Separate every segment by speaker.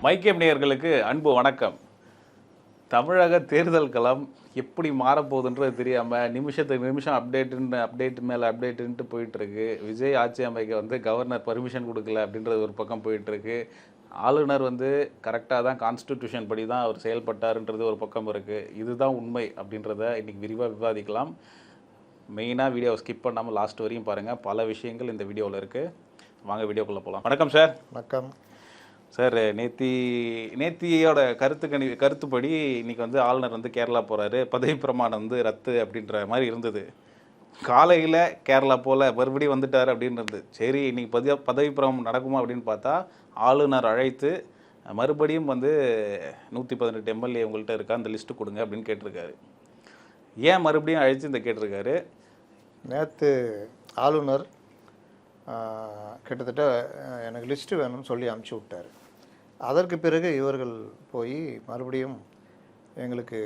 Speaker 1: மைக்கேம் நேயர்களுக்கு அன்பு வணக்கம். தமிழக தேர்தல் களம் எப்படி மாறப்போகுதுன்றது தெரியாமல் நிமிஷத்துக்கு நிமிஷம் அப்டேட் மேலே அப்டேட்டுன்ட்டு போயிட்டுருக்கு. விஜய் ஆட்சி அமைக்க கவர்னர் பர்மிஷன் கொடுக்கல அப்படின்றது ஒரு பக்கம் போயிட்டுருக்கு. ஆளுநர் கரெக்டாக தான் கான்ஸ்டிடியூஷன் படி தான் அவர் செயல்பட்டாருன்றது ஒரு பக்கம் இருக்குது. இதுதான் உண்மை அப்படின்றத இன்றைக்கி விரிவாக விவாதிக்கலாம். மெயினாக வீடியோவை ஸ்கிப் பண்ணாமல் லாஸ்ட் வரையும் பாருங்கள். பல விஷயங்கள் இந்த வீடியோவில் இருக்குது. வாங்க வீடியோக்குள்ளே போகலாம். வணக்கம் சார்.
Speaker 2: வணக்கம்
Speaker 1: சார். நேத்தியோட கருத்துப்படி இன்றைக்கி ஆளுநர் கேரளா போகிறாரு. பதவி பிரமாணம் ரத்து அப்படின்ற மாதிரி இருந்தது. காலையில் கேரளா போல் மறுபடியும் வந்துட்டார் அப்படின்றது. சரி, இன்றைக்கி பதவி பிரமாணம் நடக்குமா அப்படின்னு பார்த்தா ஆளுநர் அழைத்து மறுபடியும் 118 எம்எல்ஏ உங்கள்கிட்ட இருக்கா, அந்த லிஸ்ட்டு கொடுங்க அப்படின்னு கேட்டிருக்காரு. ஏன் மறுபடியும் அழைச்சி கேட்டிருக்காரு?
Speaker 2: நேற்று ஆளுநர் கிட்டத்தட்ட எனக்கு லிஸ்ட்டு வேணும்னு சொல்லி அனுப்பிச்சி விட்டார். அதற்கு பிறகு இவர்கள் போய் மறுபடியும் எங்களுக்கு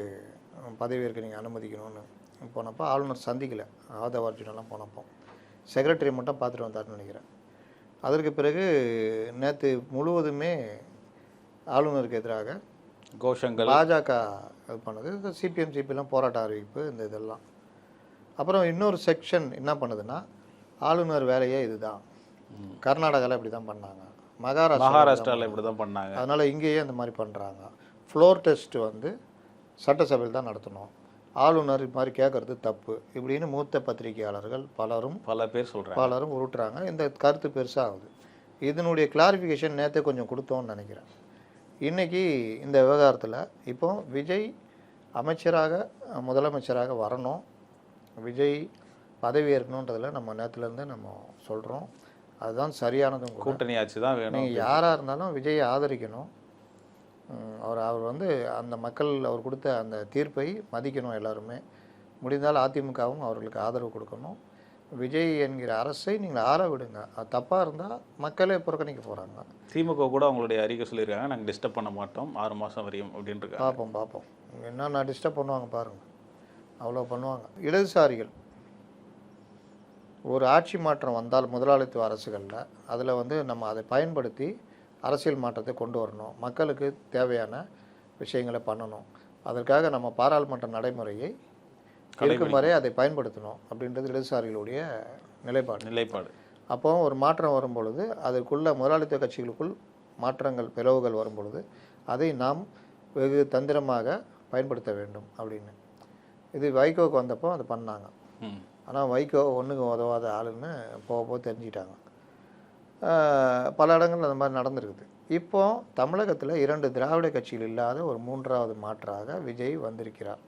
Speaker 2: பதவியேற்க நீங்கள் அனுமதிக்கணும்னு போனப்போ ஆளுநர் சந்திக்கலை. ஆதவ அர்ஜுனெல்லாம் போனப்போ செக்ரட்டரி மட்டும் பார்த்துட்டு வந்தார்னு நினைக்கிறேன். அதற்கு பிறகு நேற்று முழுவதுமே ஆளுநருக்கு எதிராக
Speaker 1: கோஷங்கள்,
Speaker 2: பாஜக இது பண்ணது, இந்த சிபிஎம் சிபிலாம் போராட்ட அறிவிப்பு, இந்த இதெல்லாம். அப்புறம் இன்னொரு செக்ஷன் என்ன பண்ணுதுன்னா, ஆளுநர் வேலையே இதுதான். கர்நாடகாவில் இப்படி தான் பண்ணாங்க,
Speaker 1: மகாராஷ்டிராவில் இப்படி தான் பண்ணாங்க,
Speaker 2: அதனால் இங்கேயே இந்த மாதிரி பண்ணுறாங்க. ஃப்ளோர் டெஸ்ட் சட்டசபையில் தான் நடத்தணும், ஆளுநர் இது மாதிரி கேட்குறது தப்பு இப்படின்னு மூத்த பத்திரிகையாளர்கள் பல பேர் உருட்டுறாங்க. இந்த கருத்து பெருசாக ஆகுது. இதனுடைய கிளாரிஃபிகேஷன் நேற்றே கொஞ்சம் கொடுத்தோன்னு நினைக்கிறேன். இன்றைக்கி இந்த விவகாரத்தில் இப்போ விஜய் முதலமைச்சராக வரணும், விஜய் பதவி ஏற்கணுன்றதில் நம்ம நேற்றுலேருந்து நம்ம சொல்கிறோம். அதுதான் சரியானதும்.
Speaker 1: கூட்டணி ஆட்சி தான் வேணும்.
Speaker 2: நீங்கள் யாராக இருந்தாலும் விஜயை ஆதரிக்கணும். அவர் அந்த மக்கள் அவர் கொடுத்த அந்த தீர்ப்பை மதிக்கணும். எல்லாருமே முடிந்தால் அதிமுகவும் அவர்களுக்கு ஆதரவு கொடுக்கணும். விஜய் என்கிற அரசை நீங்கள் ஆற விடுங்க. அது தப்பாக இருந்தால் மக்களே புறக்கணிக்க போகிறாங்க.
Speaker 1: திமுக கூட அவங்களுடைய அறிக்கை சொல்லியிருக்காங்க, நாங்கள் டிஸ்டர்ப் பண்ண மாட்டோம் 6 மாதம் வரையும் அப்படின்ட்டு.
Speaker 2: பார்ப்போம் என்னென்ன டிஸ்டர்ப் பண்ணுவாங்க பாருங்கள். அவ்வளோ பண்ணுவாங்க. இடதுசாரிகள் ஒரு ஆட்சி மாற்றம் வந்தால் முதலாளித்துவ அரசுகளில் அதில் நம்ம அதை பயன்படுத்தி அரசியல் மாற்றத்தை கொண்டு வரணும், மக்களுக்கு தேவையான விஷயங்களை பண்ணணும். அதற்காக நம்ம பாராளுமன்ற நடைமுறையை இருக்கும் வரை அதை பயன்படுத்தணும் அப்படின்றது இடதுசாரிகளுடைய நிலைப்பாடு. அப்போ ஒரு மாற்றம் வரும் பொழுது அதற்குள்ள முதலாளித்துவ கட்சிகளுக்குள் மாற்றங்கள் பிளவுகள் வரும் பொழுது அதை நாம் வெகு தந்திரமாக பயன்படுத்த வேண்டும் அப்படின்னு. இது வைகோவுக்கு வந்தப்போ அதை பண்ணாங்க. ஆனால் வைகோ ஒன்றுக்கு உதவாத ஆளுன்னு போக தெரிஞ்சுக்கிட்டாங்க. பல இடங்கள் அந்த மாதிரி நடந்திருக்குது. இப்போது தமிழகத்தில் 2 திராவிட கட்சிகள் இல்லாத ஒரு 3வது மாற்றாக விஜய் வந்திருக்கிறார்.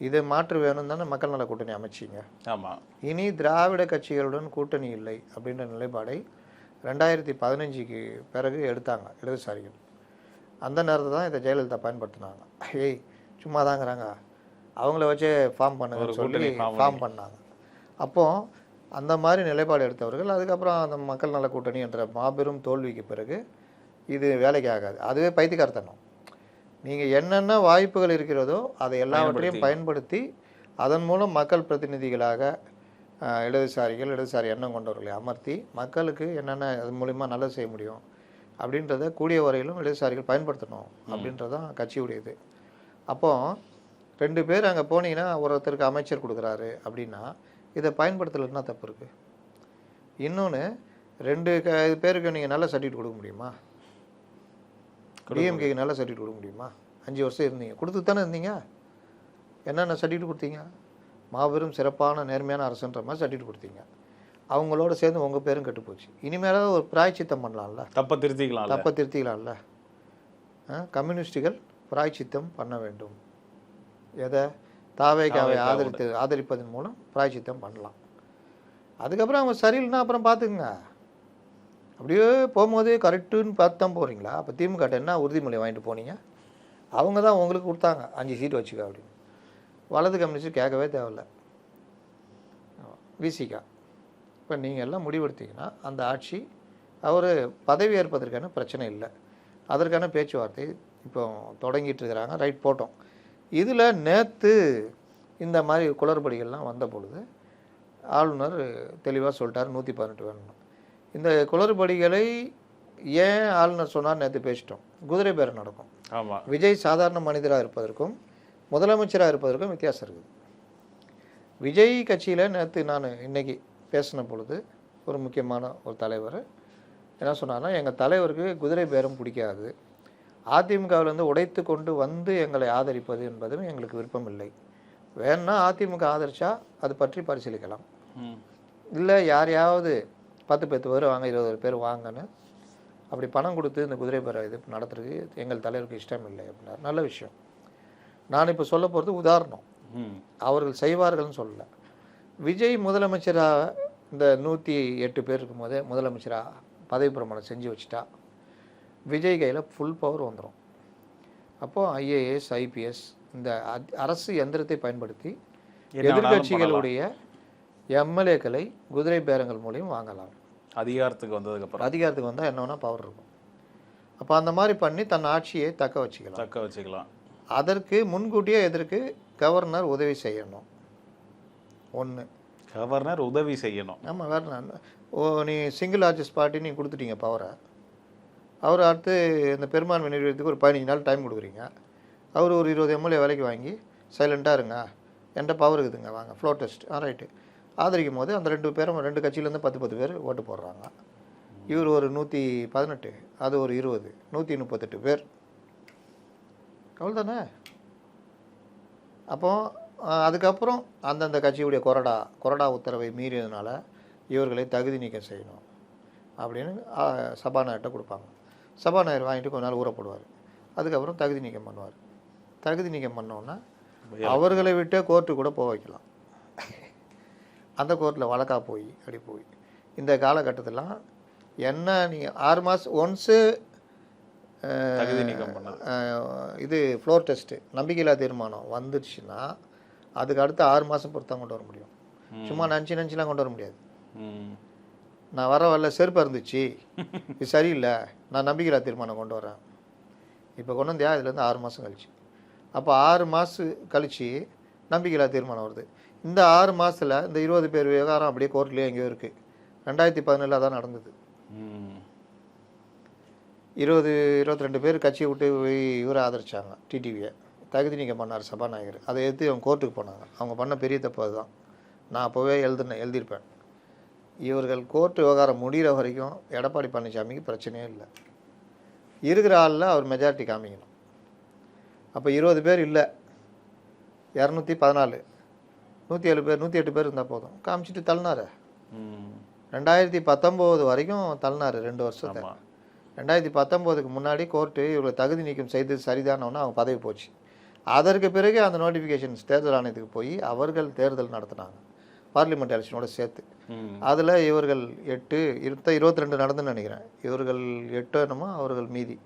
Speaker 2: இதை மாற்று வேணும் தானே மக்கள் நல கூட்டணி அமைச்சிங்க.
Speaker 1: ஆமாம்.
Speaker 2: இனி திராவிட கட்சிகளுடன் கூட்டணி இல்லை அப்படின்ற நிலைப்பாடை 2015க்கு பிறகு எடுத்தாங்க இடதுசாரிகள். அந்த நேரத்தை தான் இதை ஜெயலலிதா பயன்படுத்தினாங்க. சும்மா தாங்கிறாங்க, அவங்கள வச்சே ஃபார்ம் பண்ணுங்கன்னு சொல்லி ஃபார்ம் பண்ணாங்க. அப்போது அந்த மாதிரி நிலைப்பாடு எடுத்தவர்கள் அதுக்கப்புறம் அந்த மக்கள் நல கூட்டணி என்ற மாபெரும் தோல்விக்கு பிறகு இது வேலைக்கு ஆகாது. அதுவே பைத்தியக்காரத்தனம். நீங்கள் என்னென்ன வாய்ப்புகள் இருக்கிறதோ அதை எல்லாவற்றையும் பயன்படுத்தி அதன் மூலம் மக்கள் பிரதிநிதிகளாக இடதுசாரி எண்ணம் கொண்டவர்களை அமர்த்தி மக்களுக்கு என்னென்ன அது மூலிமா நல்லது செய்ய முடியும் அப்படின்றத கூடிய வரையிலும் இடதுசாரிகள் பயன்படுத்தணும் அப்படின்றதான் கட்சியுடையது. அப்போது 2 பேர் அங்கே போனீங்கன்னா ஒருத்தருக்கு அமைச்சர் கொடுக்குறாரு அப்படின்னா இதை பயன்படுத்தலைன்னா தப்பு இருக்குது. இன்னொன்று 2 பேருக்கு நீங்கள் நல்ல சர்டிஃபிகேட் கொடுக்க முடியுமா? டிஎம்கேக்கு நல்ல சர்டிஃபிகேட் கொடுக்க முடியுமா? 5 வருஷம் இருந்தீங்க, கொடுத்து தானே இருந்தீங்க. என்னென்ன சர்டிஃபிகேட் கொடுத்தீங்க? மாபெரும் சிறப்பான நேர்மையான அரசுன்ற மாதிரி சர்டிஃபிகேட் கொடுத்தீங்க. அவங்களோட சேர்ந்து உங்கள் பேரும் கெட்டு போச்சு. இனிமேலாவது ஒரு பிராய்ச்சித்தம் பண்ணலாம்ல, தப்பை திருத்திக்கலாம்ல. கம்யூனிஸ்டுகள் பிராய்ச்சித்தம் பண்ண வேண்டும். எதை? தாவேகாவை ஆதரிப்பதன் மூலம் பிராய்ச்சித்தம் பண்ணலாம். அதுக்கப்புறம் அவங்க சரியில்லைன்னா அப்புறம் பார்த்துக்குங்க. அப்படியே போகும்போது கரெக்டுன்னு பார்த்து தான் போகிறீங்களா? அப்போ திமுக என்ன உறுதிமொழி வாங்கிட்டு போனீங்க? அவங்க தான் உங்களுக்கு கொடுத்தாங்க 5 சீட்டு வச்சுக்க அப்படின்னு. வலது கம்யூனிஸ்ட் கேட்கவே தேவையில்லை. விசிகா இப்போ நீங்கள் எல்லாம் முடிவெடுத்தீங்கன்னா அந்த ஆட்சி அவர் பதவி ஏற்பதற்கான பிரச்சனை இல்லை. அதற்கான பேச்சுவார்த்தை இப்போ தொடங்கிட்டு இருக்கிறாங்க. ரைட், போட்டோம். இதில் நேற்று இந்த மாதிரி குளறுபடிகள்லாம் வந்த பொழுது ஆளுநர் தெளிவாக சொல்லிட்டார் 118 வேணும். இந்த குளறுபடிகளை ஏன் ஆளுநர் சொன்னார் நேற்று பேசிட்டோம். குதிரை பேரம் நடக்கும்.
Speaker 1: ஆமாம்.
Speaker 2: விஜய் சாதாரண மனிதராக இருப்பதற்கும் முதலமைச்சராக இருப்பதற்கும் வித்தியாசம் இருக்குது. விஜய் கட்சியில் நேற்று நான் இன்னைக்கு பேசின பொழுது ஒரு முக்கியமான ஒரு தலைவர் என்ன சொன்னார்னா, எங்கள் தலைவருக்கு குதிரை பேரம் பிடிக்காது, அதிமுகவிலேருந்து உடைத்து கொண்டு வந்து எங்களை ஆதரிப்பது என்பதும் எங்களுக்கு விருப்பம் இல்லை, வேணா அதிமுக ஆதரிச்சா அது பற்றி பரிசீலிக்கலாம், இல்லை யாரையாவது 10 பேர் வாங்க 20 பேர் வாங்கன்னு அப்படி பணம் கொடுத்து இந்த குதிரை பேர இது நடத்துறதுக்கு எங்கள் தலைவருக்கு இஷ்டம் இல்லை அப்படின்னார். நல்ல விஷயம். நான் இப்போ சொல்ல போகிறது உதாரணம், அவர்கள் செய்வார்கள்னு சொல்லலை. விஜய் முதலமைச்சராக இந்த 108 பேர் இருக்கும் போதே முதலமைச்சராக பதவி பிரமாணம் செஞ்சு வச்சுட்டா விஜய் கையில் ஃபுல் பவர் வந்துடும். அப்போது ஐஏஎஸ் ஐபிஎஸ் இந்த அரசு எந்திரத்தை பயன்படுத்தி எதிர்கட்சிகளுடைய எம்எல்ஏக்களை குதிரை பேரங்கள் மூலியம் வாங்கலாம்.
Speaker 1: அதிகாரத்துக்கு
Speaker 2: வந்தால் என்ன வேணால் பவர் இருக்கும். அப்போ அந்த மாதிரி பண்ணி தன் ஆட்சியை தக்க வச்சுக்கலாம். அதற்கு முன்கூட்டியே எதற்கு கவர்னர் உதவி செய்யணும். ஒன்று,
Speaker 1: கவர்னர் உதவி செய்யணும்.
Speaker 2: ஆமாம், வேறு நீ சிங்கிள் ஆர்ஜிஸ்ட் பார்ட்டி நீங்கள் கொடுத்துட்டீங்க பவரை, அவர் அடுத்து இந்த பெரும்பான்மை நிறுவனத்துக்கு ஒரு 15 நாள் டைம் கொடுக்குறீங்க, அவர் ஒரு 20 எம்எல்ஏ வேலைக்கு வாங்கி சைலண்ட்டாக இருங்க, என்கிட்ட பவர் இருக்குதுங்க வாங்க ஃப்ளோ டெஸ்ட் ரைட்டு ஆதரிக்கும் போது அந்த 2 பேரும் 2 கட்சியிலேருந்து 10 பேர் ஓட்டு போடுறாங்க. இவர் ஒரு 118, அது ஒரு 20, 138 பேர், அவ்வளோதானே. அப்போ அதுக்கப்புறம் அந்தந்த கட்சியுடைய கொறடா உத்தரவை மீறியதுனால இவர்களை தகுதி நீக்கம் செய்யணும் அப்படின்னு சபாநாயகர்கிட்ட கொடுப்பாங்க. சபாநாயகர் வாங்கிட்டு கொஞ்ச நாள் ஊற போடுவார். அதுக்கப்புறம் தகுதி நீக்கம் பண்ணுவார். தகுதி நீக்கம் பண்ணோன்னா அவர்களை விட்டே கோர்ட்டு கூட போக வைக்கலாம். அந்த கோர்ட்டில் வழக்காக போய் இந்த காலகட்டத்திலாம் என்ன நீ 6 மாதம் ஒன்ஸு
Speaker 1: தகுதி நீக்கம் பண்ண
Speaker 2: இது ஃப்ளோர் டெஸ்ட்டு நம்பிக்கையில்லா தீர்மானம் வந்துடுச்சுன்னா அதுக்கு அடுத்து 6 மாதம் பொறுத்தான் கொண்டு வர முடியும். சும்மா நினச்சிலாம் கொண்டு வர முடியாது. நான் வரல செருப்பாக இருந்துச்சு, இது சரியில்லை, நான் நம்பிக்கையில்லா தீர்மானம் கொண்டு வரேன், இப்போ கொண்டு வந்தியா இதுலேருந்து 6 மாதம் கழிச்சு. அப்போ 6 மாதம் கழித்து நம்பிக்கையில்லா தீர்மானம் வருது. இந்த 6 மாதத்தில் இந்த 20 பேர் விவகாரம் அப்படியே கோர்ட்லேயே எங்கேயோ இருக்குது. 2017 தான் நடந்தது. 22 பேர் கட்சியை விட்டு இவரை ஆதரிச்சாங்க, டிடிவியை தகுதி நீக்கம் பண்ணார் சபாநாயகர். அதை எடுத்து அவங்க கோர்ட்டுக்கு போனாங்க. அவங்க பண்ண பெரிய தப்பு அதுதான். நான் அப்போவே எழுதியிருப்பேன். இவர்கள் கோர்ட்டு விவகாரம் முடிகிற வரைக்கும் எடப்பாடி பழனிசாமிக்கு பிரச்சனையே இல்லை. இருக்கிற ஆளில் அவர் மெஜாரிட்டி காமிக்கணும். அப்போ 20 பேர் இல்லை, 214, 107 பேர் 108 பேர் இருந்தால் போதும், காமிச்சிட்டு தள்ளினார். 2019 வரைக்கும் தள்ளினார் 2 வருஷத்தை. 2019க்கு முன்னாடி கோர்ட்டு இவங்களை தகுதி நீக்கம் செய்தது சரிதானோன்னா அவங்க பதவி போச்சு. அதற்கு பிறகு அந்த நோட்டிஃபிகேஷன்ஸ் தேர்தல் ஆணையத்துக்கு போய் அவர்கள் தேர்தல் நடத்தினாங்க பார்லிமெண்ட் எலெக்ஷனோட சேர்த்து. அதில் இவர்கள் 8 22 நடந்துன்னு நினைக்கிறேன். இவர்கள் 8 என்னமோ அவர்கள் மீதி.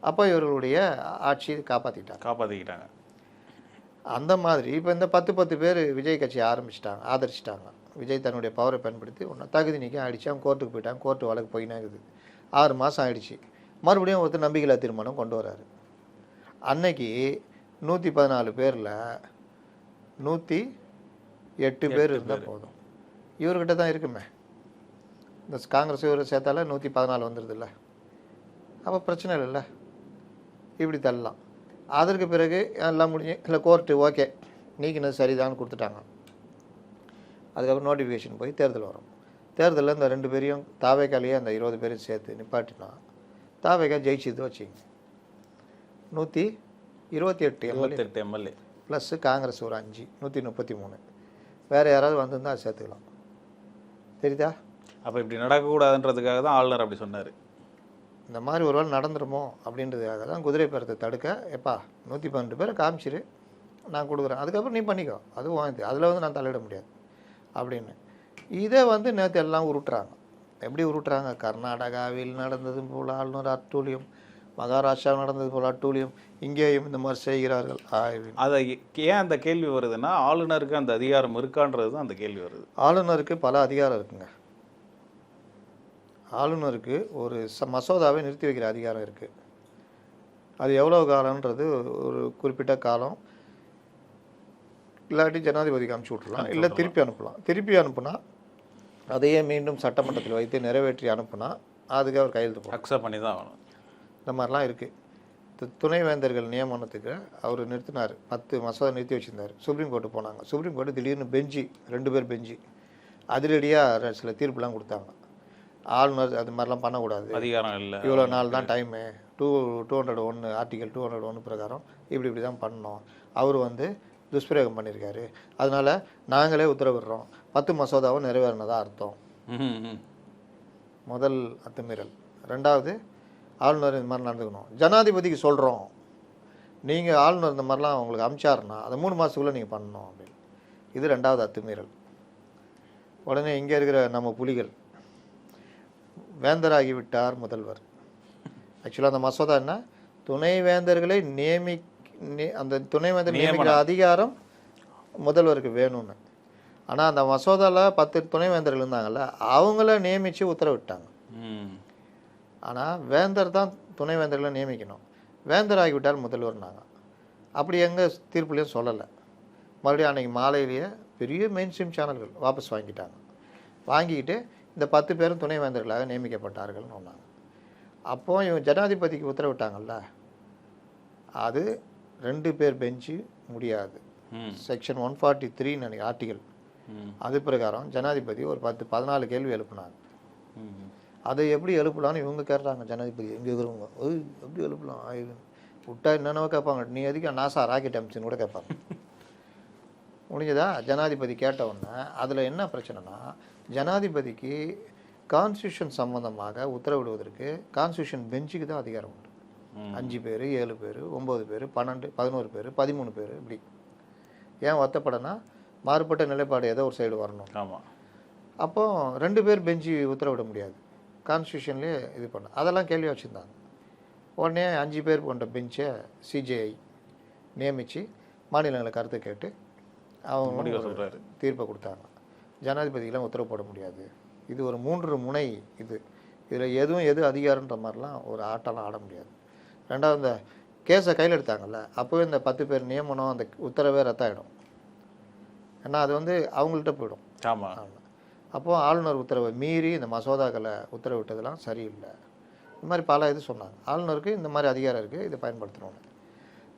Speaker 2: அப்போ இவர்களுடைய ஆட்சியை காப்பாற்றிக்கிட்டாங்க. அந்த மாதிரி இப்போ இந்த 10 பேர் விஜய் கட்சியை ஆதரிச்சிட்டாங்க. விஜய் தன்னுடைய பவரை பயன்படுத்தி தகுதி நீக்கம் ஆகிடுச்சு. அவங்க கோர்ட்டுக்கு போயிட்டாங்க. கோர்ட்டு வழக்கு போயினே இருக்குது. 6 மாதம் ஆகிடுச்சு. மறுபடியும் ஒருத்தர் நம்பிக்கையில்லா தீர்மானம் கொண்டு வராரு. அன்னைக்கு 114 பேரில் 108 பேர் இருந்தால் போதும். இவர்கிட்ட தான் இருக்குமே, இந்த காங்கிரஸ் இவரை சேர்த்தால 114 வந்துடுதுல்ல, அப்போ பிரச்சனை இல்லைல்ல, இப்படி தள்ளலாம். அதற்கு பிறகு எல்லாம் முடிஞ்சு இல்லை கோர்ட்டு ஓகே நீக்கினது சரிதான்னு கொடுத்துட்டாங்க. அதுக்கப்புறம் நோட்டிஃபிகேஷன் போய் தேர்தல் வரும். தேர்தலில் இந்த 2 பேரையும் தாவேக்காலேயே அந்த 20 பேரையும் சேர்த்து நிப்பாட்டினா தாவேக்கா ஜெயிச்சுது வச்சிங்க. 128 எம்எல்ஏ ப்ளஸ்ஸு காங்கிரஸ் ஒரு 5, 133. வேறு யாராவது வந்திருந்தால் அதை சேர்த்துக்கலாம். தெரியுதா?
Speaker 1: அப்போ இப்படி நடக்கக்கூடாதுன்றதுக்காக தான் ஆளுநர் அப்படி சொன்னார்.
Speaker 2: இந்த மாதிரி ஒரு வேளை நடந்துருமோ அப்படின்றதுக்காக தான் குதிரை பேரத்தை தடுக்க, எப்பா 112 பேரை காமிச்சிரு நான் கொடுக்குறேன், அதுக்கப்புறம் நீ பண்ணிக்கோ, அது வாங்கி அதில் வந்து நான் தலையிட முடியாது அப்படின்னு. இதை வந்து நேற்று எல்லாம் உருட்டுறாங்க. எப்படி உருட்டுறாங்க? கர்நாடகாவில் நடந்தது போல் ஆளுநர் அட்டூழியம், மகாராஷ்டிராவில் நடந்தது போல் அட்டூழியம், இங்கேயும் இந்த மாதிரி செய்கிறார்கள்.
Speaker 1: அதை ஏன் அந்த கேள்வி வருதுன்னா, ஆளுநருக்கு அந்த அதிகாரம் இருக்கான்றது தான் அந்த கேள்வி வருது.
Speaker 2: ஆளுநருக்கு பல அதிகாரம் இருக்குங்க. ஆளுநருக்கு ஒரு மசோதாவை நிறுத்தி வைக்கிற அதிகாரம் இருக்குது. அது எவ்வளோ காலம்ன்றது ஒரு குறிப்பிட்ட காலம், இல்லாட்டி ஜனாதிபதிக்கு அனுப்பிச்சி விட்றலாம், இல்லை திருப்பி அனுப்பலாம். திருப்பி அனுப்புனா அதையே மீண்டும் சட்டமன்றத்தில் வைத்து நிறைவேற்றி அனுப்புனா அதுக்கு அவர் கையெழுத்து போடணும்.
Speaker 1: அக்செப்ட் பண்ணி தான் ஆகணும்.
Speaker 2: இந்த மாதிரிலாம் இருக்குது. துணைவேந்தர்கள் நியமனத்துக்கு அவர் நிறுத்தினார். 10 மசோதா நிறுத்தி வச்சுருந்தார். சுப்ரீம் கோர்ட்டு போனாங்க. சுப்ரீம் கோர்ட்டு திடீர்னு பெஞ்சு 2 பேர் பெஞ்சு அதிரடியாக சில தீர்ப்புலாம் கொடுத்தாங்க. ஆளுநர் அது மாதிரிலாம் பண்ணக்கூடாது,
Speaker 1: அதிகாரம் இல்லை,
Speaker 2: இவ்வளோ நாள் தான் டைமு, 201 ஆர்டிகல் 201 பிரகாரம் இப்படி தான் பண்ணணும், அவர் துஷ்பிரயோகம் பண்ணியிருக்காரு, அதனால் நாங்களே உத்தரவிடுறோம். 10 மசோதாவும் நிறைவேறினதாக அர்த்தம். முதல் அத்துமீறல். ரெண்டாவது, ஆளுநர் இந்த மாதிரி நடந்துக்கணும். ஜனாதிபதிக்கு சொல்கிறோம், நீங்கள் ஆளுநர் இந்த மாதிரிலாம் உங்களுக்கு அமிச்சாருன்னா அதை 3 மாதத்துக்குள்ளே நீங்கள் பண்ணணும் அப்படின்னு. இது ரெண்டாவது அத்துமீறல். உடனே இங்கே இருக்கிற நம்ம புலிகள், வேந்தராகி விட்டார் முதல்வர். ஆக்சுவலாக அந்த மசோதா என்ன, துணைவேந்தர்களை அந்த துணைவேந்தர் நியமிக்கிற அதிகாரம் முதல்வருக்கு வேணும்னு. ஆனால் அந்த மசோதாவில் 10 துணைவேந்தர்கள் இருந்தாங்கல்ல, அவங்கள நியமித்து உத்தரவிட்டாங்க. ஆனால் வேந்தர் தான் துணைவேந்தர்களை நியமிக்கணும். வேந்தர் ஆகிவிட்டார் முதல்வர்னாங்க. அப்படி எங்கள் தீர்ப்புலையும் சொல்லலை. மறுபடியும் அன்றைக்கி மாலையிலேயே பெரிய மெயின் ஸ்ட்ரீம் சேனல்கள் வாபஸ் வாங்கிட்டாங்க. வாங்கிக்கிட்டு இந்த 10 பேரும் துணைவேந்தர்களாக நியமிக்கப்பட்டார்கள்னு சொன்னாங்க. அப்போ இவங்க ஜனாதிபதிக்கு உத்தரவிட்டாங்கல்ல, அது 2 பேர் பெஞ்சு முடியாது. செக்ஷன் 143 நினைக்க ஆர்டிகல், அது பிரகாரம் ஜனாதிபதி ஒரு 10-14 கேள்வி எழுப்புனாங்க. அதை எப்படி எழுப்பலான்னு இவங்க கேட்குறாங்க. ஜனாதிபதி எங்கே இருக்கிறவங்க எப்படி எழுப்பலாம் விட்டா என்னென்னவோ கேட்பாங்க. நீ எதுக்கு நாசா ராக்கெட் அமிச்சுன்னு கூட கேட்பாங்க. முடிஞ்சதா? ஜனாதிபதி கேட்டவுடனே அதில் என்ன பிரச்சனைனா, ஜனாதிபதிக்கு கான்ஸ்டியூஷன் சம்பந்தமாக உத்தரவிடுவதற்கு கான்ஸ்டியூஷன் பெஞ்சுக்கு தான் அதிகாரம் உண்டு. 5 பேர், 7 பேர், 9 பேர், 12, 11 பேர், 13 பேர், இப்படி. ஏன் ஒத்தப்படனா மாறுபட்ட நிலைப்பாடு ஏதோ ஒரு சைடு வரணும்.
Speaker 1: ஆமாம்.
Speaker 2: அப்போ 2 பேர் பெஞ்சு உத்தரவிட முடியாது, கான்ஸ்டியூஷன்லேயே இது பண்ண. அதெல்லாம் கேள்வி வச்சுருந்தாங்க. உடனே 5 பேர் கொண்ட பெஞ்சை சிஜேஐ நியமித்து மாநிலங்களை கருத்து கேட்டு அவங்க தீர்ப்பை கொடுத்தாங்க. ஜனாதிபதிக்கெலாம் உத்தரவு போட முடியாது. இது ஒரு 3 முனை. இதில் எது அதிகாரன்ற மாதிரிலாம் ஒரு ஆட்டெல்லாம் ஆட முடியாது. ரெண்டாவது, இந்த கேஸை கையில் எடுத்தாங்கல்ல, அப்போவே இந்த 10 பேர் நியமனம் அந்த உத்தரவே ரத்தாயிடும். ஏன்னா அது அவங்கள்ட்ட போயிடும்.
Speaker 1: ஆமாம்.
Speaker 2: அப்போது ஆளுநர் உத்தரவை மீறி இந்த மசோதாக்களை உத்தரவிட்டதெல்லாம் சரியில்லை. இந்த மாதிரி பல இது சொன்னாங்க. ஆளுநருக்கு இந்த மாதிரி அதிகாரம் இருக்குது, இதை பயன்படுத்தணும்னு.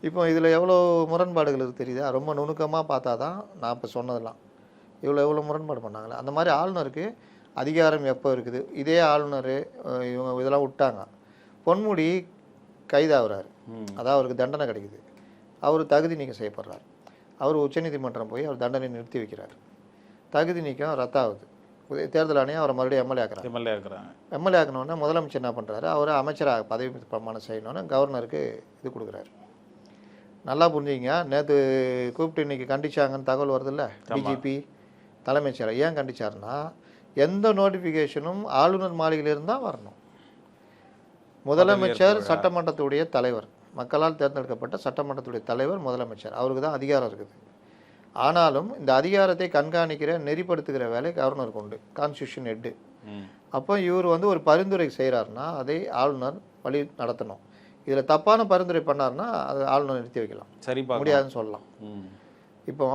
Speaker 2: இப்போ இதில் எவ்வளோ முரண்பாடுகள் இருக்குது தெரியுதா? ரொம்ப நுணுக்கமாக பார்த்தா தான் நான் இப்போ சொன்னதெல்லாம் எவ்வளோ முரண்பாடு பண்ணாங்களே. அந்த மாதிரி ஆளுநருக்கு அதிகாரம் எப்போ இருக்குது? இதே ஆளுநர் இவங்க இதெல்லாம் விட்டாங்க, பொன்முடி கைதாகிறாரு, அதான் அவருக்கு தண்டனை கிடைக்குது, அவர் தகுதி நீக்கம் செய்யப்படுறார். அவர் உச்சநீதிமன்றம் போய் அவர் தண்டனை நிறுத்தி வைக்கிறார். தகுதி நீக்கம் ரத்தாகுது. தேர்தல் ஆணையம் அவரை மறுபடியும் எம்எல்ஏ ஆக்குறாங்க. எம்எல்ஏ ஆக்கணுன்னா முதலமைச்சர் என்ன பண்ணுறாரு, அவரை அமைச்சராக பதவி பிரமாணம் செய்யணும்னு கவர்னருக்கு இது கொடுக்குறாரு. நல்லா புரிஞ்சுங்க. நேற்று கூப்பிட்டு இன்றைக்கி கண்டிச்சாங்கன்னு தகவல் வருதில்ல, டிஜிபி தலைமைச் செயலர். ஏன் கண்டிச்சாருன்னா, எந்த நோட்டிஃபிகேஷனும் ஆளுநர் மாளிகையிலிருந்து தான் வரணும். முதலமைச்சர் சட்டமன்றத்துடைய தலைவர், மக்களால் தேர்ந்தெடுக்கப்பட்ட சட்டமன்றத்துடைய தலைவர் முதலமைச்சர், அவருக்கு தான் அதிகாரம் இருக்குது. ஆனாலும் இந்த அதிகாரத்தை கண்காணிக்கிற நெறிப்படுத்துகிற வேலை கவர்னருக்கு உண்டு, கான்ஸ்டியூஷன் ஹெட்டு. அப்போ இவர் ஒரு பரிந்துரை செய்கிறாருன்னா அதை ஆளுநர் வழி நடத்தணும். இதில் தப்பான பரிந்துரை பண்ணார்னா அது ஆளுநர் நிறுத்தி வைக்கலாம், சரி முடியாதுன்னு சொல்லலாம். இப்போ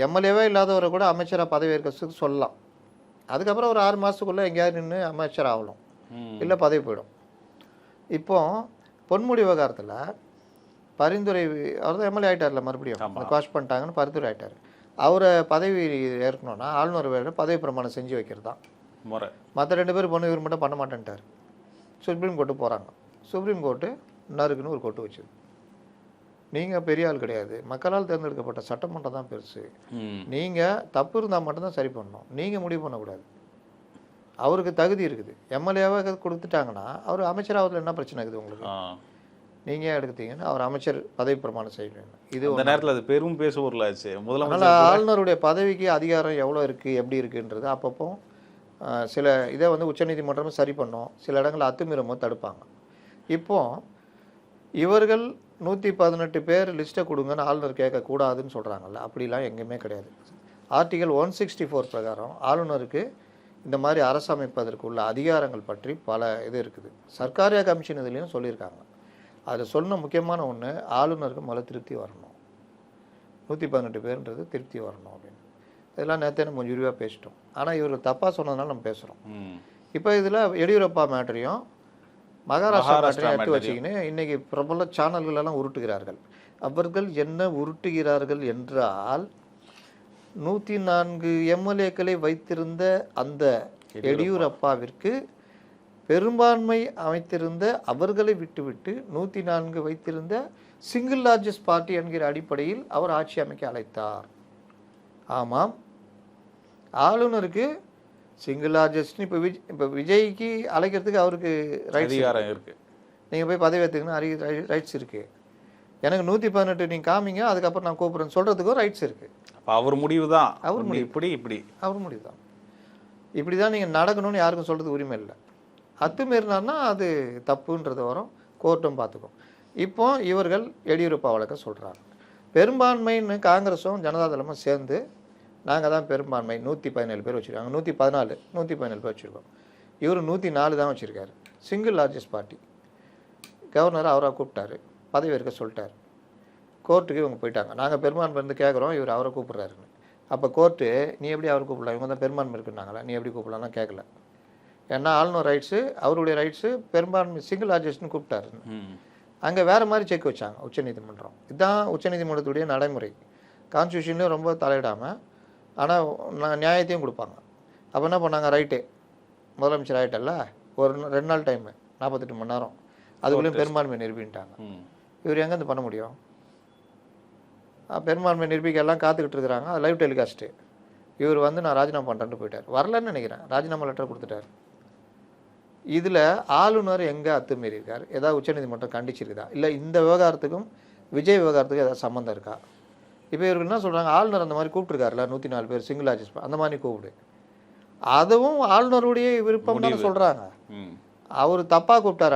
Speaker 2: எம்எல்ஏவே இல்லாதவரை கூட அமைச்சராக பதவி ஏற்கிறதுக்கு சொல்லலாம். அதுக்கப்புறம் ஒரு 6 மாதத்துக்குள்ளே எங்கேயாவது நின்று அமைச்சர் ஆகலாம், இல்லை பதவி போயிடும். இப்போ பொன்முடி விவகாரத்தில் பரிந்துரை, அவர் தான் எம்எல்ஏ ஆகிட்டார்ல, மறுபடியும் குவாஷ் பண்ணிட்டாங்கன்னு பரிந்துரை ஆகிட்டார். அவரை பதவி ஏற்கணும்னா ஆளுநர் வேலை பதவி பிரமாணம் செஞ்சு வைக்கிறது தான் முறை. மற்ற 2 பேர் பொண்ணு இவர் மட்டும் பண்ண மாட்டேன்ட்டார். சுப்ரீம் கோர்ட்டு போகிறாங்க. சுப்ரீம் கோர்ட்டு நறுக்குன்னு ஒரு கொட்டு வச்சுது. நீங்கள் பெரிய ஆள் கிடையாது, மக்களால் தேர்ந்தெடுக்கப்பட்ட சட்டமன்றம் தான் பெருசு, நீங்கள் தப்பு இருந்தால் மட்டும்தான் சரி பண்ணணும், நீங்கள் முடிவு பண்ணக்கூடாது. அவருக்கு தகுதி இருக்குது, எம்எல்ஏவாக கொடுத்துட்டாங்கன்னா அவர் அமைச்சராவதில் என்ன பிரச்சனை இருக்குது உங்களுக்கு? நீங்கள் ஏன் எடுத்தீங்கன்னா அவர் அமைச்சர் பதவி பிரமாணம் செய்யணும். இது ஒரு நேரத்தில் அது பெரும் பேசுபொருளாச்சு. முதல்ல ஆளுநருடைய பதவிக்கு அதிகாரம் எவ்வளோ இருக்குது, எப்படி இருக்குன்றது அப்பப்போ சில இதை உச்சநீதிமன்றமும் சரி பண்ணும், சில இடங்களில் அத்துமீறமோ தடுப்பாங்க. இப்போது இவர்கள் 118 பேர் லிஸ்ட்டை கொடுங்கன்னு ஆளுநர் கேட்கக்கூடாதுன்னு சொல்கிறாங்கல்ல, அப்படிலாம் எங்கேயுமே கிடையாது. ஆர்டிகல் 164 பிரகாரம் ஆளுநருக்கு இந்த மாதிரி அரசமைப்பதற்கு உள்ள அதிகாரங்கள் பற்றி பல இது இருக்குது. சர்க்காரியா கமிஷன் இதுலேயும் சொல்லியிருக்காங்க. அதில் சொன்ன முக்கியமான ஒன்று, ஆளுநருக்கு முதல்ல திருப்தி வரணும். 118 பேர்ன்றது திருப்தி வரணும் அப்படின்னு. இதெல்லாம் நேற்றே நம்ம கொஞ்சம் விரிவாக பேசிட்டோம். ஆனால் இவர் தப்பாக சொன்னதுனால நம்ம பேசுகிறோம். இப்போ இதில் எடியூரப்பா மேட்டரையும் மகாராஷ்டிரா
Speaker 1: மகாராஷ்டிரா
Speaker 2: மேட்டரை எடுத்து
Speaker 1: மேட்டரையும்.
Speaker 2: வச்சுக்கின்னு இன்னைக்கு பிரபல சேனல்கள் எல்லாம் உருட்டுகிறார்கள். அவர்கள் என்ன உருட்டுகிறார்கள் என்றால் 104 எம்எல்ஏக்களை வைத்திருந்த அந்த எடியூரப்பாவிற்கு பெரும்பான்மை அமைத்திருந்த அவர்களை விட்டுவிட்டு 104 வைத்திருந்த சிங்கிள் லார்ஜஸ்ட் பார்ட்டி என்கிற அடிப்படையில் அவர் ஆட்சி அமைக்க அழைத்தார். ஆமாம், ஆளுநருக்கு சிங்கிள் லார்ஜஸ்ட்னு இப்போ விஜய்க்கு அழைக்கிறதுக்கு அவருக்கு ரைட்ஸ்
Speaker 1: அதிகாரம் இருக்கு.
Speaker 2: நீங்கள் போய் பதவி ஏற்றுக்கணும் ரைட்ஸ் இருக்குது. எனக்கு 118 நீங்கள் காமிங்க, அதுக்கப்புறம் நான் கூப்பிட்றேன்னு சொல்கிறதுக்கும் ரைட்ஸ் இருக்குது.
Speaker 1: அப்ப அவர் முடிவு தான்.
Speaker 2: அவர் முடிவு.
Speaker 1: இப்படி
Speaker 2: அவர் முடிவு தான். இப்படி தான் நீங்கள் நடக்கணும்னு யாருக்கும் சொல்கிறதுக்கு உரிமை இல்லை. அத்துமீறினார்னா அது தப்புன்றது வரும், கோர்ட்டும் பார்த்துக்கும். இப்போ இவர்கள் எடியூரப்பா வழக்க சொல்கிறாங்க. பெரும்பான்மைன்னு காங்கிரஸும் ஜனதாதளமும் சேர்ந்து நாங்கள் தான் பெரும்பான்மை 117 பேர் வச்சுருக்காங்க. 117 பேர் வச்சுருக்கோம். இவர் 104 தான் வச்சுருக்காரு. Single largest party. கவர்னர் அவராக கூப்பிட்டாரு, பதவி இருக்க சொல்லிட்டார். கோர்ட்டுக்கு இவங்க போயிட்டாங்க. நாங்கள் பெரும்பான்மை இருந்து கேட்குறோம், இவர் அவரை கூப்பிட்றாருன்னு. அப்போ கோர்ட்டு நீ எப்படி அவர் கூப்பிடலாம், இவங்க தான் பெரும்பான்மை இருக்குன்னாங்களா, நீ எப்படி கூப்பிடலாம்னா கேட்கல. ஏன்னா ஆளுநர் ரைட்ஸு, அவருடைய ரைட்ஸு பெரும்பான்மை சிங்கிள் லார்ஜஸ்ட்னு கூப்பிட்டாரு. அங்கே வேறு மாதிரி செக் வச்சாங்க உச்சநீதிமன்றம். இதுதான் உச்சநீதிமன்றத்துடைய நடைமுறை. கான்ஸ்டியூஷன்லேயும் ரொம்ப தலையிடாமல், ஆனால் நியாயத்தையும் கொடுப்பாங்க. அப்போ என்ன பண்ணாங்க, ரைட்டு முதலமைச்சர் ஆகிட்டல்ல, ஒரு 2 நாள் டைமு 48 மணி நேரம், அதுக்குள்ளேயும் பெரும்பான்மை நிரூபின்ட்டாங்க. இவர் எங்கேருந்து பண்ண முடியும்? பெரும்பான்மை நிரூபிக்க எல்லாம் காத்துக்கிட்டு இருக்கிறாங்க. அது லைவ் டெலிகாஸ்ட்டு. இவர் வந்து நான் ராஜினாமா பண்ணுறேன்ட்டு போயிட்டார். வரலன்னு நினைக்கிறேன், ராஜினாமா லெட்டர் கொடுத்துட்டார். இதில் ஆளுநர் எங்கே அத்துமீறி இருக்கார்? ஏதாவது உச்சநீதிமன்றம் கண்டிச்சிருக்குதா? இல்லை இந்த விவகாரத்துக்கும் விஜய் விவகாரத்துக்கும் ஏதாவது சம்மந்தம் இருக்கா? இப்போ இவருக்கு என்ன சொல்கிறாங்க, ஆளுநர் அந்த மாதிரி கூப்பிட்டுருக்காருல 104 பேர் சிங்கிள் லார்ஜஸ்ட், அந்த மாதிரி கூப்பிடு. அதுவும் ஆளுநருடைய விருப்பம் தானே சொல்கிறாங்க. அவர் தப்பாக கூப்பிட்டார்.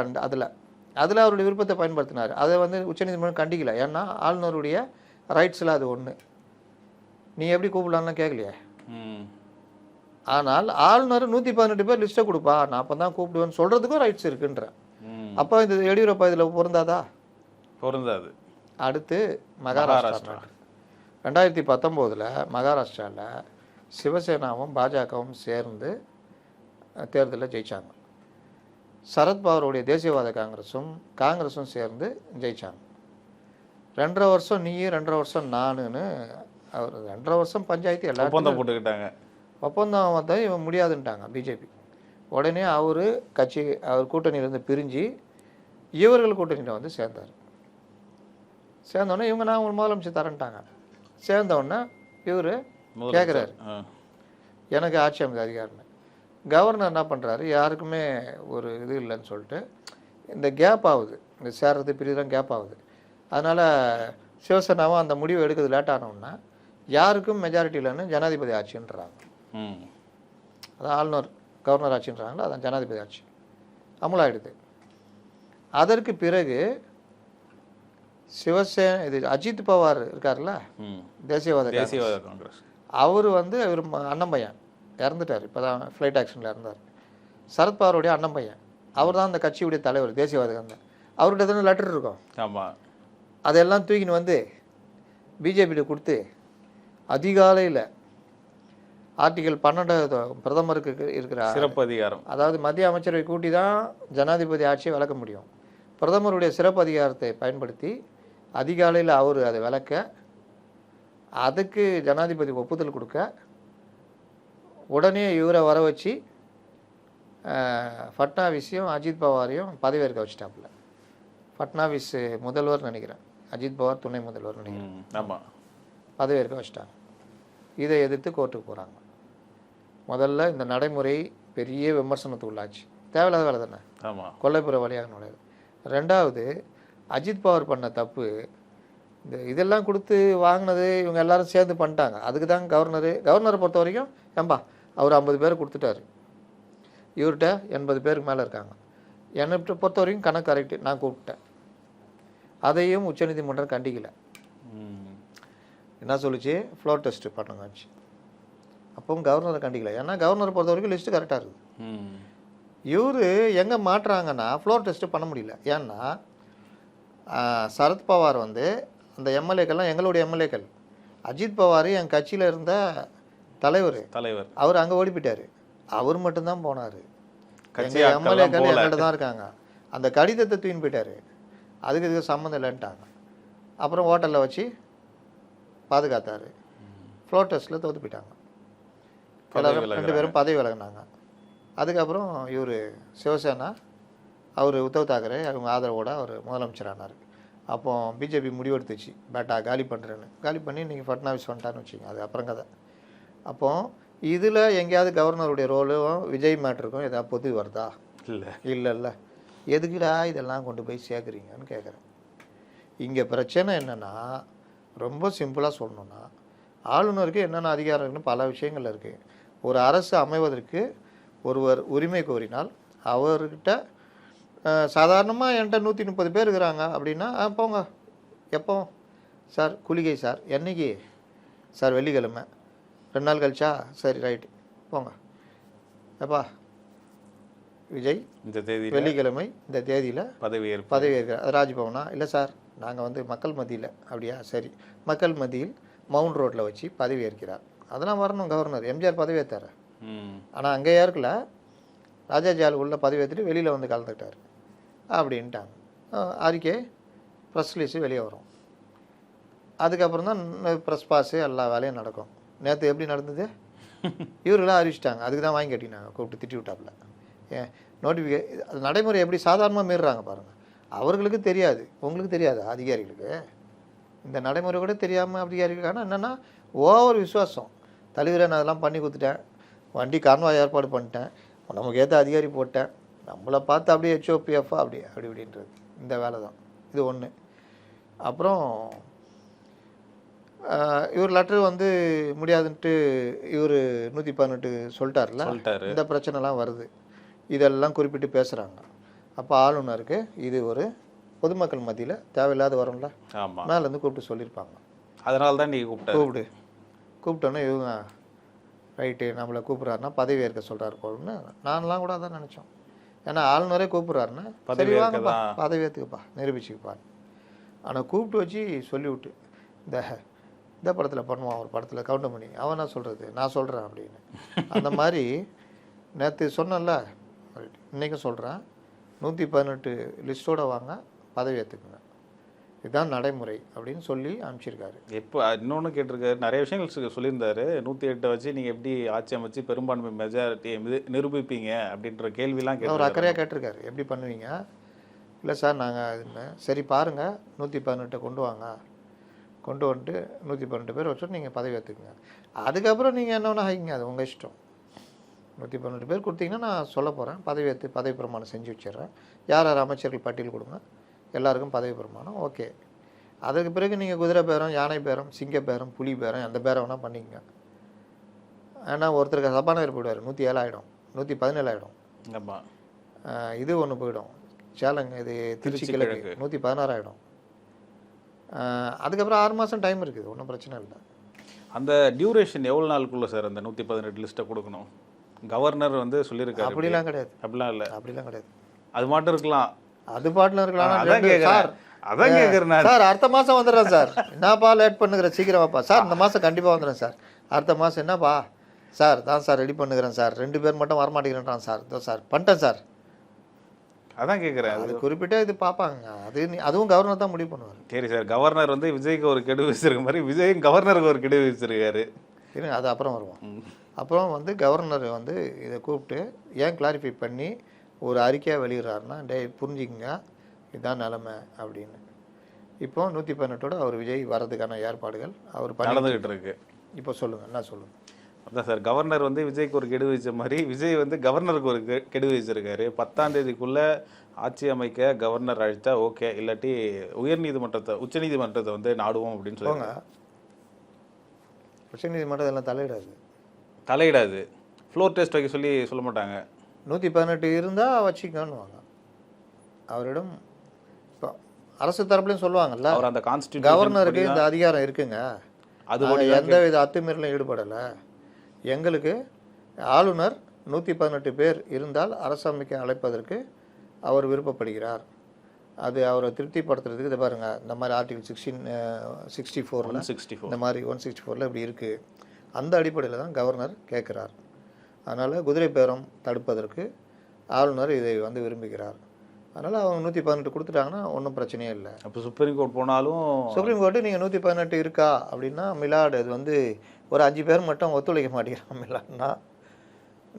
Speaker 2: அதில் அவருடைய விருப்பத்தை பயன்படுத்தினார். அதை வந்து உச்சநீதிமன்றம் கண்டிக்கல. ஏன்னா ஆளுநருடைய ரைட்ஸில் அது ஒன்று. நீ எப்படி கூப்பிடலான்னு கேட்கலையே. ஆனால் ஆளுநர் 118 பேர் லிஸ்ட்டை கொடுப்பா, நான் அப்போ தான் கூப்பிடுவேன்னு சொல்கிறதுக்கும் ரைட்ஸ் இருக்குன்ற. அப்போ இந்த எடியூரப்பா இதில் பொருந்தாதா?
Speaker 1: பொருந்தாது.
Speaker 2: அடுத்து மகாராஷ்டிரா 2019 மகாராஷ்டிராவில் சிவசேனாவும் பாஜகவும் சேர்ந்து தேர்தலில் ஜெயித்தாங்க. சரத்பவாருடைய தேசியவாத காங்கிரஸும் சேர்ந்து ஜெயித்தாங்க. 2.5 வருஷம் நீ 2.5 வருஷம் நானுன்னு அவர் 2.5 வருஷம் பஞ்சாயத்து எல்லாரும்
Speaker 1: ஒப்பந்தம் போட்டுக்கிட்டாங்க.
Speaker 2: ஒப்பந்தம் வந்து இவன் முடியாதுன்ட்டாங்க பிஜேபி. உடனே அவர் கூட்டணியிலேருந்து பிரிஞ்சு இவர்கள் கூட்டணியில் வந்து சேர்ந்தார். சேர்ந்தோடனே இவங்க நான் ஒரு முதலமைச்சர் தரேன்ட்டாங்க. சேர்ந்தோடனே இவர் கேட்குறாரு எனக்கு ஆட்சி அமைச்சர் அதிகாரம்னு. கவர்னர் என்ன பண்ணுறாரு, யாருக்குமே ஒரு இது இல்லைன்னு சொல்லிட்டு இந்த கேப் ஆகுது, இந்த சேர்றது பிரிவுதான் கேப் ஆகுது. அதனால் சிவசேனாவும் அந்த முடிவு எடுக்கிறது லேட் ஆனோன்னா யாருக்கும் மெஜாரிட்டி இல்லைன்னு ஜனாதிபதி ஆட்சின்றாங்க. அதான் ஆளுநர் கவர்னர் ஆட்சின்றாங்களா, அதான் ஜனாதிபதி ஆட்சி அமலாயிடுது. அதற்கு பிறகு இது அஜித் பவார் இருக்கார்ல, தேசியவாத காங்கிரஸ், அவர் வந்து இவர் அண்ணன் பையன் இறந்துட்டார். இப்போ தான் ஃப்ளைட் ஆக்சிடென்ட்டில் இருந்தார். சரத்பவாருடைய அண்ணன் பையன், அவர் தான் அந்த கட்சியுடைய தலைவர், தேசியவாத காங்கிரஸ். அவர்கிட்ட எத்தனை லெட்டர் இருக்கும்.
Speaker 1: ஆமாம்,
Speaker 2: அதெல்லாம் தூக்கின்னு வந்து பிஜேபியில் கொடுத்து அதிகாலையில் ஆர்டிகல் 12 பிரதமருக்கு இருக்கிற
Speaker 1: சிறப்பு அதிகாரம்,
Speaker 2: அதாவது மத்திய அமைச்சரவை கூட்டி தான் ஜனாதிபதி ஆட்சியை விளக்க முடியும். பிரதமருடைய சிறப்பு அதிகாரத்தை பயன்படுத்தி அதிகாலையில் அவர் அதை விளக்க, அதுக்கு ஜனாதிபதி ஒப்புதல் கொடுக்க, உடனே இவரை வர வச்சு ஃபட்னாவிஸையும் அஜித் பவாரையும் பதவியேற்க வச்சுட்டாப்புல. ஃபட்னாவிஸ் முதல்வர் நினைக்கிறேன், அஜித் பவார் துணை முதல்வர் நினைக்கிறேன்.
Speaker 1: ஆமாம்,
Speaker 2: பதவியேற்க வச்சுட்டாங்க. இதை எதிர்த்து கோர்ட்டுக்கு போகிறாங்க. முதல்ல இந்த நடைமுறை பெரிய விமர்சனத்துக்கு உள்ளாச்சு. தேவையில்லாத வேலை தானே.
Speaker 1: ஆமாம்,
Speaker 2: கொல்லைப்புற வழியாக நுழையுது. 2வது அஜித் பவார் பண்ண தப்பு, இதெல்லாம் கொடுத்து வாங்கினது இவங்க எல்லாரும் சேர்ந்து பண்ணிட்டாங்க. அதுக்கு தான் கவர்னரை பொறுத்த வரைக்கும் ஏம்பா அவர் 50 பேர் கொடுத்துட்டாரு, இவர்கிட்ட 80 பேருக்கு மேலே இருக்காங்க, என்னை பொறுத்த வரைக்கும் கணக்கு கரெக்டு, நான் கூப்பிட்டேன். அதையும் உச்சநீதிமன்றம் கண்டிக்கலை. என்ன சொல்லிச்சு, ஃப்ளோர் டெஸ்ட் பண்ணுங்கச்சு. அப்பவும் கவர்னரை கண்டிக்கல. ஏன்னா கவர்னரை பொறுத்த வரைக்கும் லிஸ்ட்டு கரெக்டாக இருக்குது. இவர் எங்கே மாட்டுறாங்கன்னா ஃப்ளோர் டெஸ்ட்டு பண்ண முடியல. ஏன்னா சரத்பவார் வந்து அந்த எம்எல்ஏக்கள்லாம் எங்களுடைய எம்எல்ஏக்கள். அஜித் பவார் என் கட்சியில் இருந்த தலைவர், அவர் அங்கே ஓடி போயிட்டார். அவர் மட்டும்தான் போனார். எங்கள் எம்எல்ஏக்கள் எங்கிட்ட தான் இருக்காங்க. அந்த கடிதத்தை தூக்கின்னு போயிட்டார். அதுக்கு இதுக்கு சம்மந்தம் இல்லைன்ட்டாங்க. அப்புறம் ஹோட்டலில் வச்சு பாதுகாத்தார். ஃப்ளோர் டெஸ்ட்டில் தோற்று போயிட்டாங்க. எல்லாரும் 2 பேரும் பதவி விலகினாங்க. அதுக்கப்புறம் இவர் சிவசேனா, அவர் உத்தவ் தாக்கரே அவங்க ஆதரவோடு அவர் முதலமைச்சரானார். அப்போ பிஜேபி முடிவெடுத்துச்சு, பேட்டா காலி பண்ணுறேன்னு. காலி பண்ணி இன்றைக்கி ஃபட்னாவிஸ் வந்துட்டான்னு வச்சுங்க, அது அப்புறம் கதை. அப்போது இதில் எங்கேயாவது கவர்னருடைய ரோலும் விஜய் மேட்ருக்கும் ஏதாவது பொது வருதா? இல்லை. எதுக்குடா இதெல்லாம் கொண்டு போய் சேர்க்குறீங்கன்னு கேட்குறேன். இங்கே பிரச்சனை என்னென்னா, ரொம்ப சிம்பிளாக சொல்லணுன்னா, ஆளுநருக்கு என்னென்ன அதிகாரம் இருக்குன்னு பல விஷயங்கள் இருக்குது. ஒரு அரசு அமைவதற்கு ஒருவர் உரிமை கோரினால் அவர்கிட்ட சாதாரணமாக என்கிட்ட 130 பேர் இருக்கிறாங்க அப்படின்னா, போங்க. எப்போ சார்? குளிகை சார். என்னைக்கு சார்? வெள்ளிக்கிழமை. 2 நாள் கழிச்சா? சரி ரைட்டு போங்க. எப்பா விஜய் இந்த தேதி வெள்ளிக்கிழமை இந்த தேதியில் பதவி ஏற்கிறார். ராஜ்பவனா? இல்லை சார், நாங்கள் வந்து மக்கள் மத்தியில். அப்படியா? சரி. மக்கள் மத்தியில் மவுண்ட் ரோட்டில் வச்சு பதவி ஏற்கிறார். அதெல்லாம் வரணும் கவர்னர். எம்ஜிஆர் பதவி ஏற்றார். ஆனால் அங்கே ஏற்கல, ராஜாஜி ஆள் உள்ள பதவி ஏற்றிட்டு வெளியில் வந்து கலந்துக்கிட்டார் அப்படின்ட்டாங்க. அறிக்கை ப்ரெஸ் ரிலீஸு வெளியே வரும். அதுக்கப்புறம் தான் ப்ரெஸ் பாஸு எல்லா வேலையும் நடக்கும். நேற்று எப்படி நடந்தது? இவர்களாம் அறிவிச்சிட்டாங்க. அதுக்கு தான் வாங்கி கட்டினாங்க, கூப்பிட்டு திட்டி விட்டாப்புல. ஏன் அது நடைமுறை எப்படி சாதாரணமாக மீறுறாங்க பாருங்கள். அவர்களுக்கு தெரியாது, உங்களுக்கு தெரியாது அதிகாரிகளுக்கு. இந்த நடைமுறை கூட தெரியாமல் அதிகாரிகளுக்கு. ஆனால் என்னென்னா ஓவர் விசுவாசம். தலைவரை நான் அதெல்லாம் பண்ணி கொடுத்துட்டேன், வண்டி கான்வாய் ஏற்பாடு பண்ணிட்டேன், நமக்கு ஏற்ற அதிகாரி போட்டேன், நம்மளை பார்த்து அப்படியே ஹெச்ஓபிஎஃப் அப்படி இப்படின்றது இந்த வேலை தான். இது ஒன்று. அப்புறம் இவர் லெட்ரு வந்து முடியாதுன்ட்டு இவர் 118 சொல்லிட்டார்ல, இந்த பிரச்சனைலாம் வருது. இதெல்லாம் குறிப்பிட்டு பேசுகிறாங்க. அப்போ ஆளுநருக்கு இது ஒரு பொதுமக்கள் மத்தியில் தேவையில்லாத வரும்ல, மேலேருந்து கூப்பிட்டு சொல்லியிருப்பாங்க. அதனால தான் நீங்கள் கூப்பிட்டோன்னே இவங்க ரைட்டு நம்மளை கூப்பிட்றாருன்னா பதவி ஏற்க சொல்கிறாரு போலன்னு நான்லாம் கூட அதான் நினச்சோம். ஏன்னா ஆளுநரே கூப்பிட்றாருன்னா சரி வாங்கப்பா பதவி ஏற்றுக்குப்பா, நிரூபிச்சுக்குப்பா. ஆனால் கூப்பிட்டு வச்சு சொல்லிவிட்டு இந்த படத்தில் பண்ணுவான், ஒரு படத்தில் கவுண்டமணி, அவன் என்ன சொல்கிறது, நான் சொல்கிறேன் அப்படின்னு. அந்த மாதிரி நேற்று சொன்னல, இன்றைக்கும் சொல்கிறேன், 118 லிஸ்ட்டோடு வாங்க, பதவி ஏற்றுக்குங்க, இதுதான் நடைமுறை அப்படின்னு சொல்லி அனுப்பிச்சிருக்காரு.
Speaker 1: எப்போ இன்னொன்று கேட்டிருக்காரு, நிறைய விஷயங்கள் சொல்லியிருந்தாரு. 108 வச்சு நீங்கள் எப்படி ஆட்சி அமைச்சு பெரும்பான்மை மெஜாரிட்டியை நிரூபிப்பீங்க அப்படின்ற கேள்விலாம்
Speaker 2: அவர் அக்கறையாக கேட்டிருக்காரு. எப்படி பண்ணுவீங்க? இல்லை சார் நாங்கள் சரி பாருங்கள் 118 கொண்டு வாங்க, கொண்டு வந்துட்டு 118 பேர் வச்சுட்டு நீங்கள் பதவி ஏற்றுக்குங்க. அதுக்கப்புறம் நீங்கள் என்ன வேணா ஆகிங்க, அது உங்கள் இஷ்டம். 118 பேர் கொடுத்தீங்கன்னா நான் சொல்ல போகிறேன், பதவி ஏற்று பதவி பிரமாணம் செஞ்சு வச்சிடுறேன், யார் யார் அமைச்சர்கள் பட்டியல் கொடுங்க, எல்லாருக்கும் பதவி பிரமாணம், ஓகே. அதுக்கு பிறகு நீங்கள் குதிரை பேரம், யானை பேரம், சிங்க பேரம், புலி பேரம், எந்த பேரம் வேணால் பண்ணிக்கங்க. ஏன்னா ஒருத்தருக்கு சபாநாயகர் போயிடுவார், 107 ஆகிடும், 117 ஆகிடும். இது ஒன்று போயிடும், சேலங்க இது திருச்சி கிழக்கு 116 ஆகிடும். அதுக்கப்புறம் 6 மாதம் டைம் இருக்குது, ஒன்றும் பிரச்சனை இல்லை.
Speaker 1: அந்த டியூரேஷன் எவ்வளோ நாளுக்குள்ளே சார் அந்த 118 லிஸ்ட்டை கொடுக்கணும்? கவர்னர் வந்து சொல்லியிருக்காரு.
Speaker 2: அப்படிலாம் கிடையாது,
Speaker 1: அப்படிலாம் இல்லை,
Speaker 2: அப்படிலாம் கிடையாது.
Speaker 1: அது மட்டும் இருக்கலாம்,
Speaker 2: அது பாட்டில் இருக்கலாம்.
Speaker 1: அதான் கேட்குறேன்
Speaker 2: சார், அடுத்த மாதம் வந்துடுறேன் சார், என்னப்பா லேட் பண்ணுகிறேன், சீக்கிரமாப்பா சார், இந்த மாதம் கண்டிப்பாக வந்துடுறேன் சார், அடுத்த மாதம் என்னப்பா சார், தான் சார் ரெடி பண்ணுகிறேன் சார், 2 பேர் மட்டும் வரமாட்டேங்கிறான் சார், இதோ சார் பண்ணிட்டேன் சார்.
Speaker 1: அதான் கேட்குறேன்.
Speaker 2: அது குறிப்பிட்ட இது பார்ப்பாங்க, அதுவும் கவர்னர் தான் முடிவு பண்ணுவார்.
Speaker 1: சரி சார், கவர்னர் வந்து விஜய்க்கு ஒரு கெடு வச்சிருக்க மாதிரி விஜயும் கவர்னருக்கு ஒரு கெடு வச்சிருக்காரு.
Speaker 2: இருங்க, அது அப்புறம் வருவோம். அப்புறம் வந்து கவர்னர் வந்து இதை கூப்பிட்டு ஏன் கிளாரிஃபை பண்ணி ஒரு அறிக்கையாக வெளியிடுறாருன்னா, புரிஞ்சுக்குங்க இதுதான் நிலைமை அப்படின்னு. இப்போ 118ஓட அவர் விஜய் வர்றதுக்கான ஏற்பாடுகள் அவர்
Speaker 1: நடந்துகிட்டு இருக்கு.
Speaker 2: இப்போ சொல்லுங்கள், என்ன சொல்லுங்கள்?
Speaker 1: அதான் சார், கவர்னர் வந்து விஜய்க்கு ஒரு கெடு வச்ச மாதிரி விஜய் வந்து கவர்னருக்கு ஒரு கெடு வச்சிருக்காரு. 10ஆம் தேதிக்குள்ளே ஆட்சி அமைக்க கவர்னர் அழைத்தா ஓகே, இல்லாட்டி உச்சநீதிமன்றத்தை வந்து நாடுவோம் அப்படின்னு சொல்லுவாங்க.
Speaker 2: உச்சநீதிமன்றம் எல்லாம்
Speaker 1: தலையிடாது, ஃப்ளோர் டெஸ்ட் வைக்க சொல்ல மாட்டாங்க.
Speaker 2: 118 இருந்தால் வச்சுக்கணுவாங்க. அவரிடம் இப்போ அரசு தரப்புலையும் சொல்லுவாங்கல்ல,
Speaker 1: அவர் அந்த
Speaker 2: கவர்னருக்கு இந்த அதிகாரம் இருக்குங்க, அது எந்த வித அத்துமீறலும் ஈடுபடலை, எங்களுக்கு ஆளுநர் 118 பேர் இருந்தால் அரசமைக்க அழைப்பதற்கு அவர் விருப்பப்படுகிறார், அது அவரை திருப்திப்படுத்துறதுக்கு இதை பாருங்கள், இந்த மாதிரி ஆர்டிகல் 64 இந்த மாதிரி 164 இப்படி இருக்குது, அந்த அடிப்படையில் தான் கவர்னர் கேட்குறார். அதனால் குதிரை பேரம் தடுப்பதற்கு ஆளுநர் இதை வந்து விரும்புகிறார். அதனால் அவங்க 118 கொடுத்துட்டாங்கன்னா ஒன்றும் பிரச்சனையே இல்லை.
Speaker 1: அப்போ சுப்ரீம் கோர்ட் போனாலும்
Speaker 2: சுப்ரீம் கோர்ட்டு நீங்கள் 118 இருக்கா அப்படின்னா மிலாடு அது வந்து ஒரு 5 பேர் மட்டும் ஒத்துழைக்க மாட்டேங்கிறான் மிலாட்னா,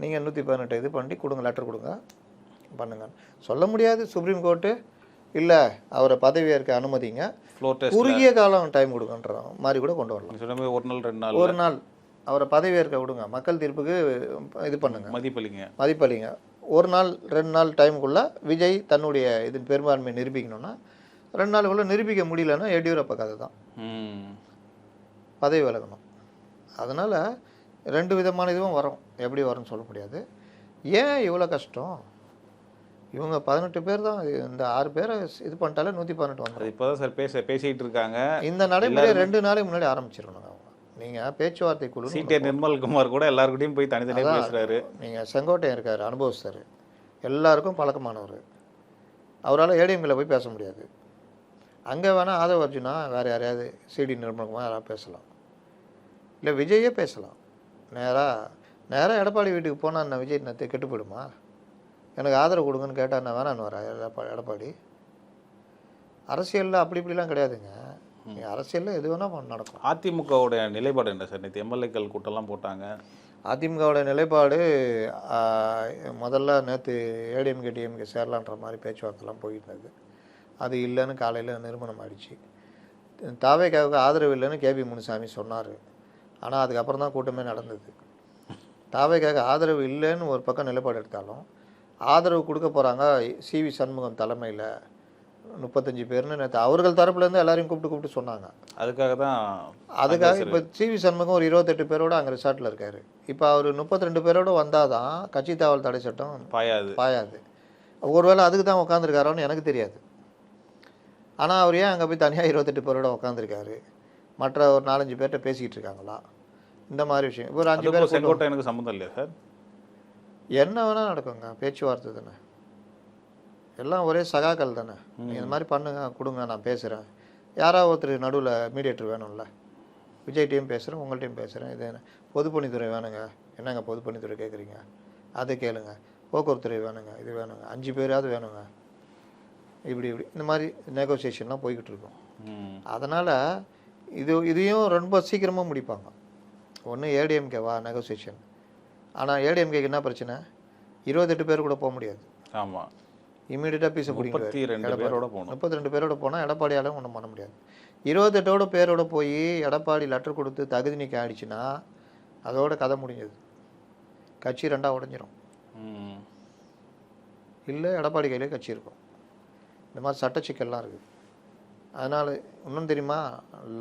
Speaker 2: நீங்கள் 118 இது பண்ணி கொடுங்க, லெட்டர் கொடுங்க, பண்ணுங்க. சொல்ல முடியாது சுப்ரீம் கோர்ட்டு இல்லை அவரை பதவியேற்க அனுமதிங்க,
Speaker 1: ஃப்ளோர் டெஸ்ட்
Speaker 2: குறுகிய காலம் டைம் கொடுங்கன்ற மாதிரி கூட கொண்டு வரலாம்.
Speaker 1: சொன்ன மாதிரி 1 நாள் 2 நாள்
Speaker 2: ஒரு நாள் அவரை பதவியேற்க விடுங்க, மக்கள் தீர்ப்புக்கு இது பண்ணுங்க,
Speaker 1: மதிப்பளிங்க.
Speaker 2: மதிப்பளிங்க. 1 நாள் 2 நாள் டைமுக்குள்ளே விஜய் தன்னுடைய இது பெரும்பான்மை நிரூபிக்கணும்னா 2 நாளுக்குள்ளே நிரூபிக்க முடியலன்னா எடியூரப்பா கதை தான், பதவி விலகணும். அதனால் 2 விதமான இதுவும் வரும், எப்படி வரும்னு சொல்ல முடியாது. ஏன் இவ்வளோ கஷ்டம்? இவங்க 18 பேர் தான், இந்த 6 பேரை இது பண்ணிட்டாலே 118 வந்துடும்.
Speaker 1: அது இப்போ தான் சார் பேசிகிட்டு இருக்காங்க.
Speaker 2: இந்த நடைமுறை 2 நாளைக்கு முன்னாடி ஆரம்பிச்சிருக்கணும். அவங்க நீங்கள் பேச்சுவார்த்தை குழு
Speaker 1: சிடி நிர்மல்குமார் கூட எல்லாருக்கிட்டையும் போய் தனித்தனியாக பேசுகிறாரு.
Speaker 2: நீங்கள் செங்கோட்டையன் இருக்கார், அனுபவஸ்தர், எல்லாருக்கும் பழக்கமானவர், அவரால் ஏடிஎம்கில் போய் பேச முடியாது. அங்கே வேணால் ஆதவ அர்ஜுனா வேறு யாரையாவது சிடி நிர்மல்குமார் யாராவது பேசலாம், இல்லை விஜயே பேசலாம். நேராக எடப்பாடி வீட்டுக்கு போனால் என்ன விஜய் நத்தை கெட்டு போயிடுமா? எனக்கு ஆதரவு கொடுங்கன்னு கேட்டால் என்ன வேணான்னு வரா எடப்பாடி? அரசியலில் அப்படி இப்படிலாம் கிடையாதுங்க. அரசியலில் எது வேணால் நடக்கும்.
Speaker 1: அதிமுகவுடைய நிலைப்பாடு என்ன சார்? நேற்று எம்எல்ஏக்கள் கூட்டம்லாம் போட்டாங்க.
Speaker 2: அதிமுகவோட நிலைப்பாடு முதல்ல நேற்று ஏடிஎம்கே டிஎம்கே சேரலான்ற மாதிரி பேச்சுவார்த்தைலாம் போயிருந்தது. அது இல்லைன்னு காலையில் நிரூபணம் ஆயிடுச்சு. தாவேக்காவுக்கு ஆதரவு இல்லைன்னு கேபி முனுசாமி சொன்னார். ஆனால் அதுக்கப்புறம் தான் கூட்டமே நடந்தது. தாவேக்காவுக்கு ஆதரவு இல்லைன்னு ஒரு பக்கம் நிலைப்பாடு எடுத்தாலும் ஆதரவு கொடுக்க போகிறாங்க சிவி சண்முகம் தலைமையில் 35 பேர்னு நேற்று அவர்கள் தரப்புலேருந்து எல்லாரையும் கூப்பிட்டு சொன்னாங்க. அதுக்காக இப்போ சிவி சண்முகம் ஒரு 28 பேரோடு அங்கே ரிசார்ட்டில் இருக்கார். இப்போ அவர் 32 பேரோடு வந்தால் தான் கட்சி தாவல் தடை சட்டம் பாயாது. ஒருவேளை அதுக்கு தான் உட்காந்துருக்காரோன்னு எனக்கு தெரியாது. ஆனால் அவர் ஏன் அங்கே போய் தனியாக 28 பேரோட உட்காந்துருக்காரு? மற்ற ஒரு 4-5 பேர்கிட்ட பேசிக்கிட்டு இருக்காங்களா? இந்த மாதிரி விஷயம். இப்போ ஒரு 5 பேர்
Speaker 1: செங்கோட்டை எனக்கு சம்மந்தம் இல்லையா சார்?
Speaker 2: என்ன வேணால் நடக்குங்க, பேச்சுவார்த்தை தானே, எல்லாம் ஒரே சகாக்கள் தானே. இந்த மாதிரி பண்ணுங்க, கொடுங்க, நான் பேசுகிறேன். யாராவது ஒருத்தர் நடுவில் மீடியேட்டர் வேணும்ல. விஜய்கிட்டையும் பேசுகிறேன், உங்கள்கிட்டையும் பேசுகிறேன். இது என்ன பொதுப்பணித்துறை வேணுங்க, என்னங்க பொதுப்பணித்துறை கேட்குறீங்க, அதை கேளுங்க. போக்குவரத்துறை வேணுங்க, இது வேணுங்க, 5 பேராவது வேணுங்க. இப்படி இந்த மாதிரி நெகோசியேஷன்லாம் போய்கிட்டு இருக்கும். அதனால் இதையும் ரொம்ப சீக்கிரமாக முடிப்பாங்க. ஒன்று ஏடிஎம்கேவா நெகோசியேஷன். ஆனால் ஏடிஎம்கேக்கு என்ன பிரச்சனை? 28 பேர் கூட போக முடியாது.
Speaker 1: ஆமாம்,
Speaker 2: இம்மீடியட்டாக பீஸை பிடிக்கும்.
Speaker 1: 32
Speaker 2: பேரோட போனால் எடப்பாடியாலும் ஒன்றும் பண்ண முடியாது. 28 பேரோட போய் எடப்பாடி லெட்டர் கொடுத்து தகுதி நீக்கம் ஆயிடுச்சுன்னா அதோட கதை முடிஞ்சது. கட்சி 2ஆக உடஞ்சிரும். இல்லை எடப்பாடி கையிலே கட்சி இருக்கும். இந்த மாதிரி சட்ட சிக்கல்லாம் இருக்குது. அதனால் இன்னும் தெரியுமா,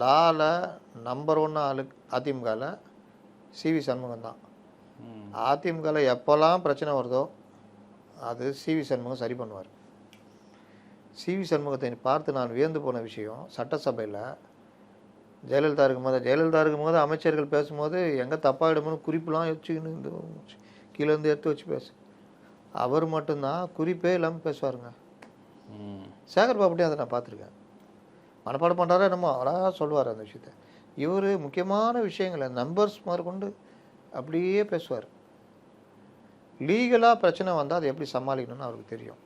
Speaker 2: லாவில் நம்பர் 1 ஆளு அதிமுகவில் சிவி சண்முகம் தான். அதிமுகவில் எப்போல்லாம் பிரச்சனை வருதோ அது சிவி சண்முகம் சரி பண்ணுவார். சிவி சண்முகத்தை பார்த்து நான் வியந்து போன விஷயம், சட்டசபையில் ஜெயலலிதா இருக்கும்போது அமைச்சர்கள் பேசும்போது எங்கே தப்பாயிடுமோன்னு குறிப்பெலாம் வச்சுக்கின்னு இந்த கீழேருந்து எடுத்து வச்சு பேசு. அவர் மட்டும்தான் குறிப்பே இல்லாமல் பேசுவாருங்க. சேகர் பாபுட்டையும் அதை நான் பார்த்துருக்கேன். மனப்பாடம் பண்ணுறாரோ என்னமோ அவராக சொல்லுவார் அந்த விஷயத்தை. இவர் முக்கியமான விஷயங்களை நம்பர்ஸ் கொண்டு அப்படியே பேசுவார். லீகலாக பிரச்சனை வந்தால் அதை எப்படி சமாளிக்கணும்னு அவருக்கு தெரியும்.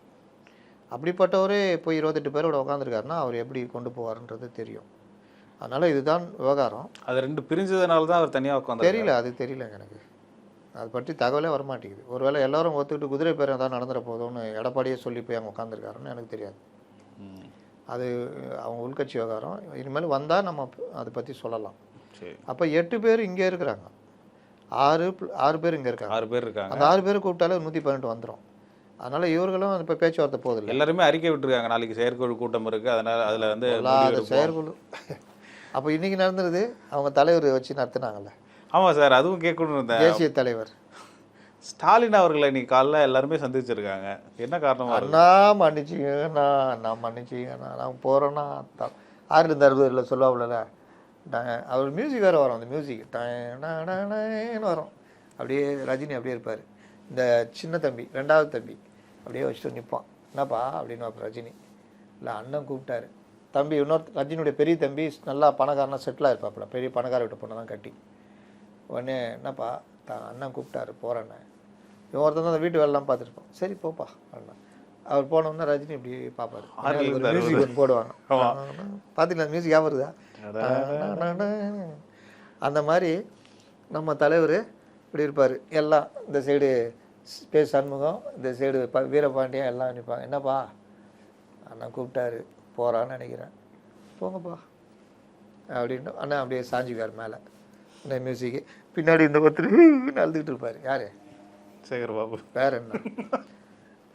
Speaker 2: அப்படிப்பட்டவரே இப்போ 28 பேரோட உட்காந்துருக்காருன்னா அவர் எப்படி கொண்டு போவார்ன்றது தெரியும். அதனால் இதுதான் விவகாரம்.
Speaker 1: அது 2 பிரிஞ்சதுனால தான் அவர் தனியாக உட்காந்து
Speaker 2: தெரியலங்க எனக்கு. அதை பற்றி தகவலே வரமாட்டேங்குது. ஒருவேளை எல்லாரும் ஒத்துக்கிட்டு குதிரை பேரம் தான் நடந்துட போதும்னு எடப்பாடியே சொல்லி போய் அங்கே உட்காந்துருக்காருன்னு எனக்கு தெரியாது. அது அவங்க உள்கட்சி விவகாரம். இனிமேல் வந்தால் நம்ம அதை பற்றி சொல்லலாம். அப்போ 8 பேர் இங்கே இருக்கிறாங்க, 6 பேர் இங்கே இருக்காங்க.
Speaker 1: 6 பேர் இருக்காங்க.
Speaker 2: அந்த 6 பேர் கூப்பிட்டாலே 118 வந்துடும். அதனால் இவர்களும் இப்போ பேச்சுவார்த்தை போதில்லை.
Speaker 1: எல்லாருமே அறிக்கை விட்டுருக்காங்க, நாளைக்கு செயற்குழு கூட்டம் இருக்குது, அதனால் அதில் வந்து
Speaker 2: செயற்குழு அப்போ இன்றைக்கி நடந்துருது. அவங்க தலைவர் வச்சு நடத்துனாங்கல்ல.
Speaker 1: ஆமாம் சார், அதுவும் கேட்கணும். இருந்தேன்
Speaker 2: தேசிய தலைவர்
Speaker 1: ஸ்டாலின் அவர்களை இன்னைக்கு காலைல எல்லாருமே சந்திச்சிருக்காங்க. என்ன காரணமாக?
Speaker 2: அண்ணா மன்னிச்சிங்கண்ணா, நான் மன்னிச்சிங்கண்ணா, நான் போகிறேன்னா 6லேருந்து 60 சொல்லுவாப்புல. அவர் மியூசிக் வேறு வரும். அந்த மியூசிக் டன்னு வரும். அப்படியே ரஜினி அப்படியே இருப்பார். இந்த சின்ன தம்பி 2வது தம்பி அப்படியே வச்சுட்டு நிற்பான். என்னப்பா அப்படின்னு பார்ப்ப ரஜினி. இல்லை அண்ணன் கூப்பிட்டாரு. தம்பி இன்னொரு ரஜினியுடைய பெரிய தம்பி நல்லா பணக்காரனா செட்டிலாக இருப்பாப்புல. பெரிய பணக்கார விட்ட பொண்ணை தான் கட்டி. உடனே என்னப்பா அண்ணன் கூப்பிட்டாரு போகிறேன்னு. இவன் ஒருத்தன் தான் அந்த வீட்டு வேலைலாம் பார்த்துருப்பான். சரி போப்பா அண்ணா. அவர் போனோம்னா ரஜினி இப்படி பார்ப்பாரு.
Speaker 1: ஆறுல இருந்து
Speaker 2: மியூசிக் ஒன்று போடுவாங்க. பார்த்தீங்களா மியூசிக் ஞாபகம் வருதா? அந்த மாதிரி நம்ம தலைவர் இப்படி இருப்பார். எல்லாம் இந்த சைடு சண்முகம், இந்த சைடு வீரபாண்டியன் எல்லாம் நிற்பாங்க. என்னப்பா அண்ணா கூப்பிட்டாரு போகிறான்னு நினைக்கிறேன், போங்கப்பா அப்படின்ட்டு அண்ணா அப்படியே சாஞ்சிக்கார் மேலே. இந்த மியூசிக்கு பின்னாடி இந்த ஒருத்தர் அழுதுகிட்டு இருப்பார். யார்?
Speaker 1: சேகர் பாபு.
Speaker 2: வேற என்ன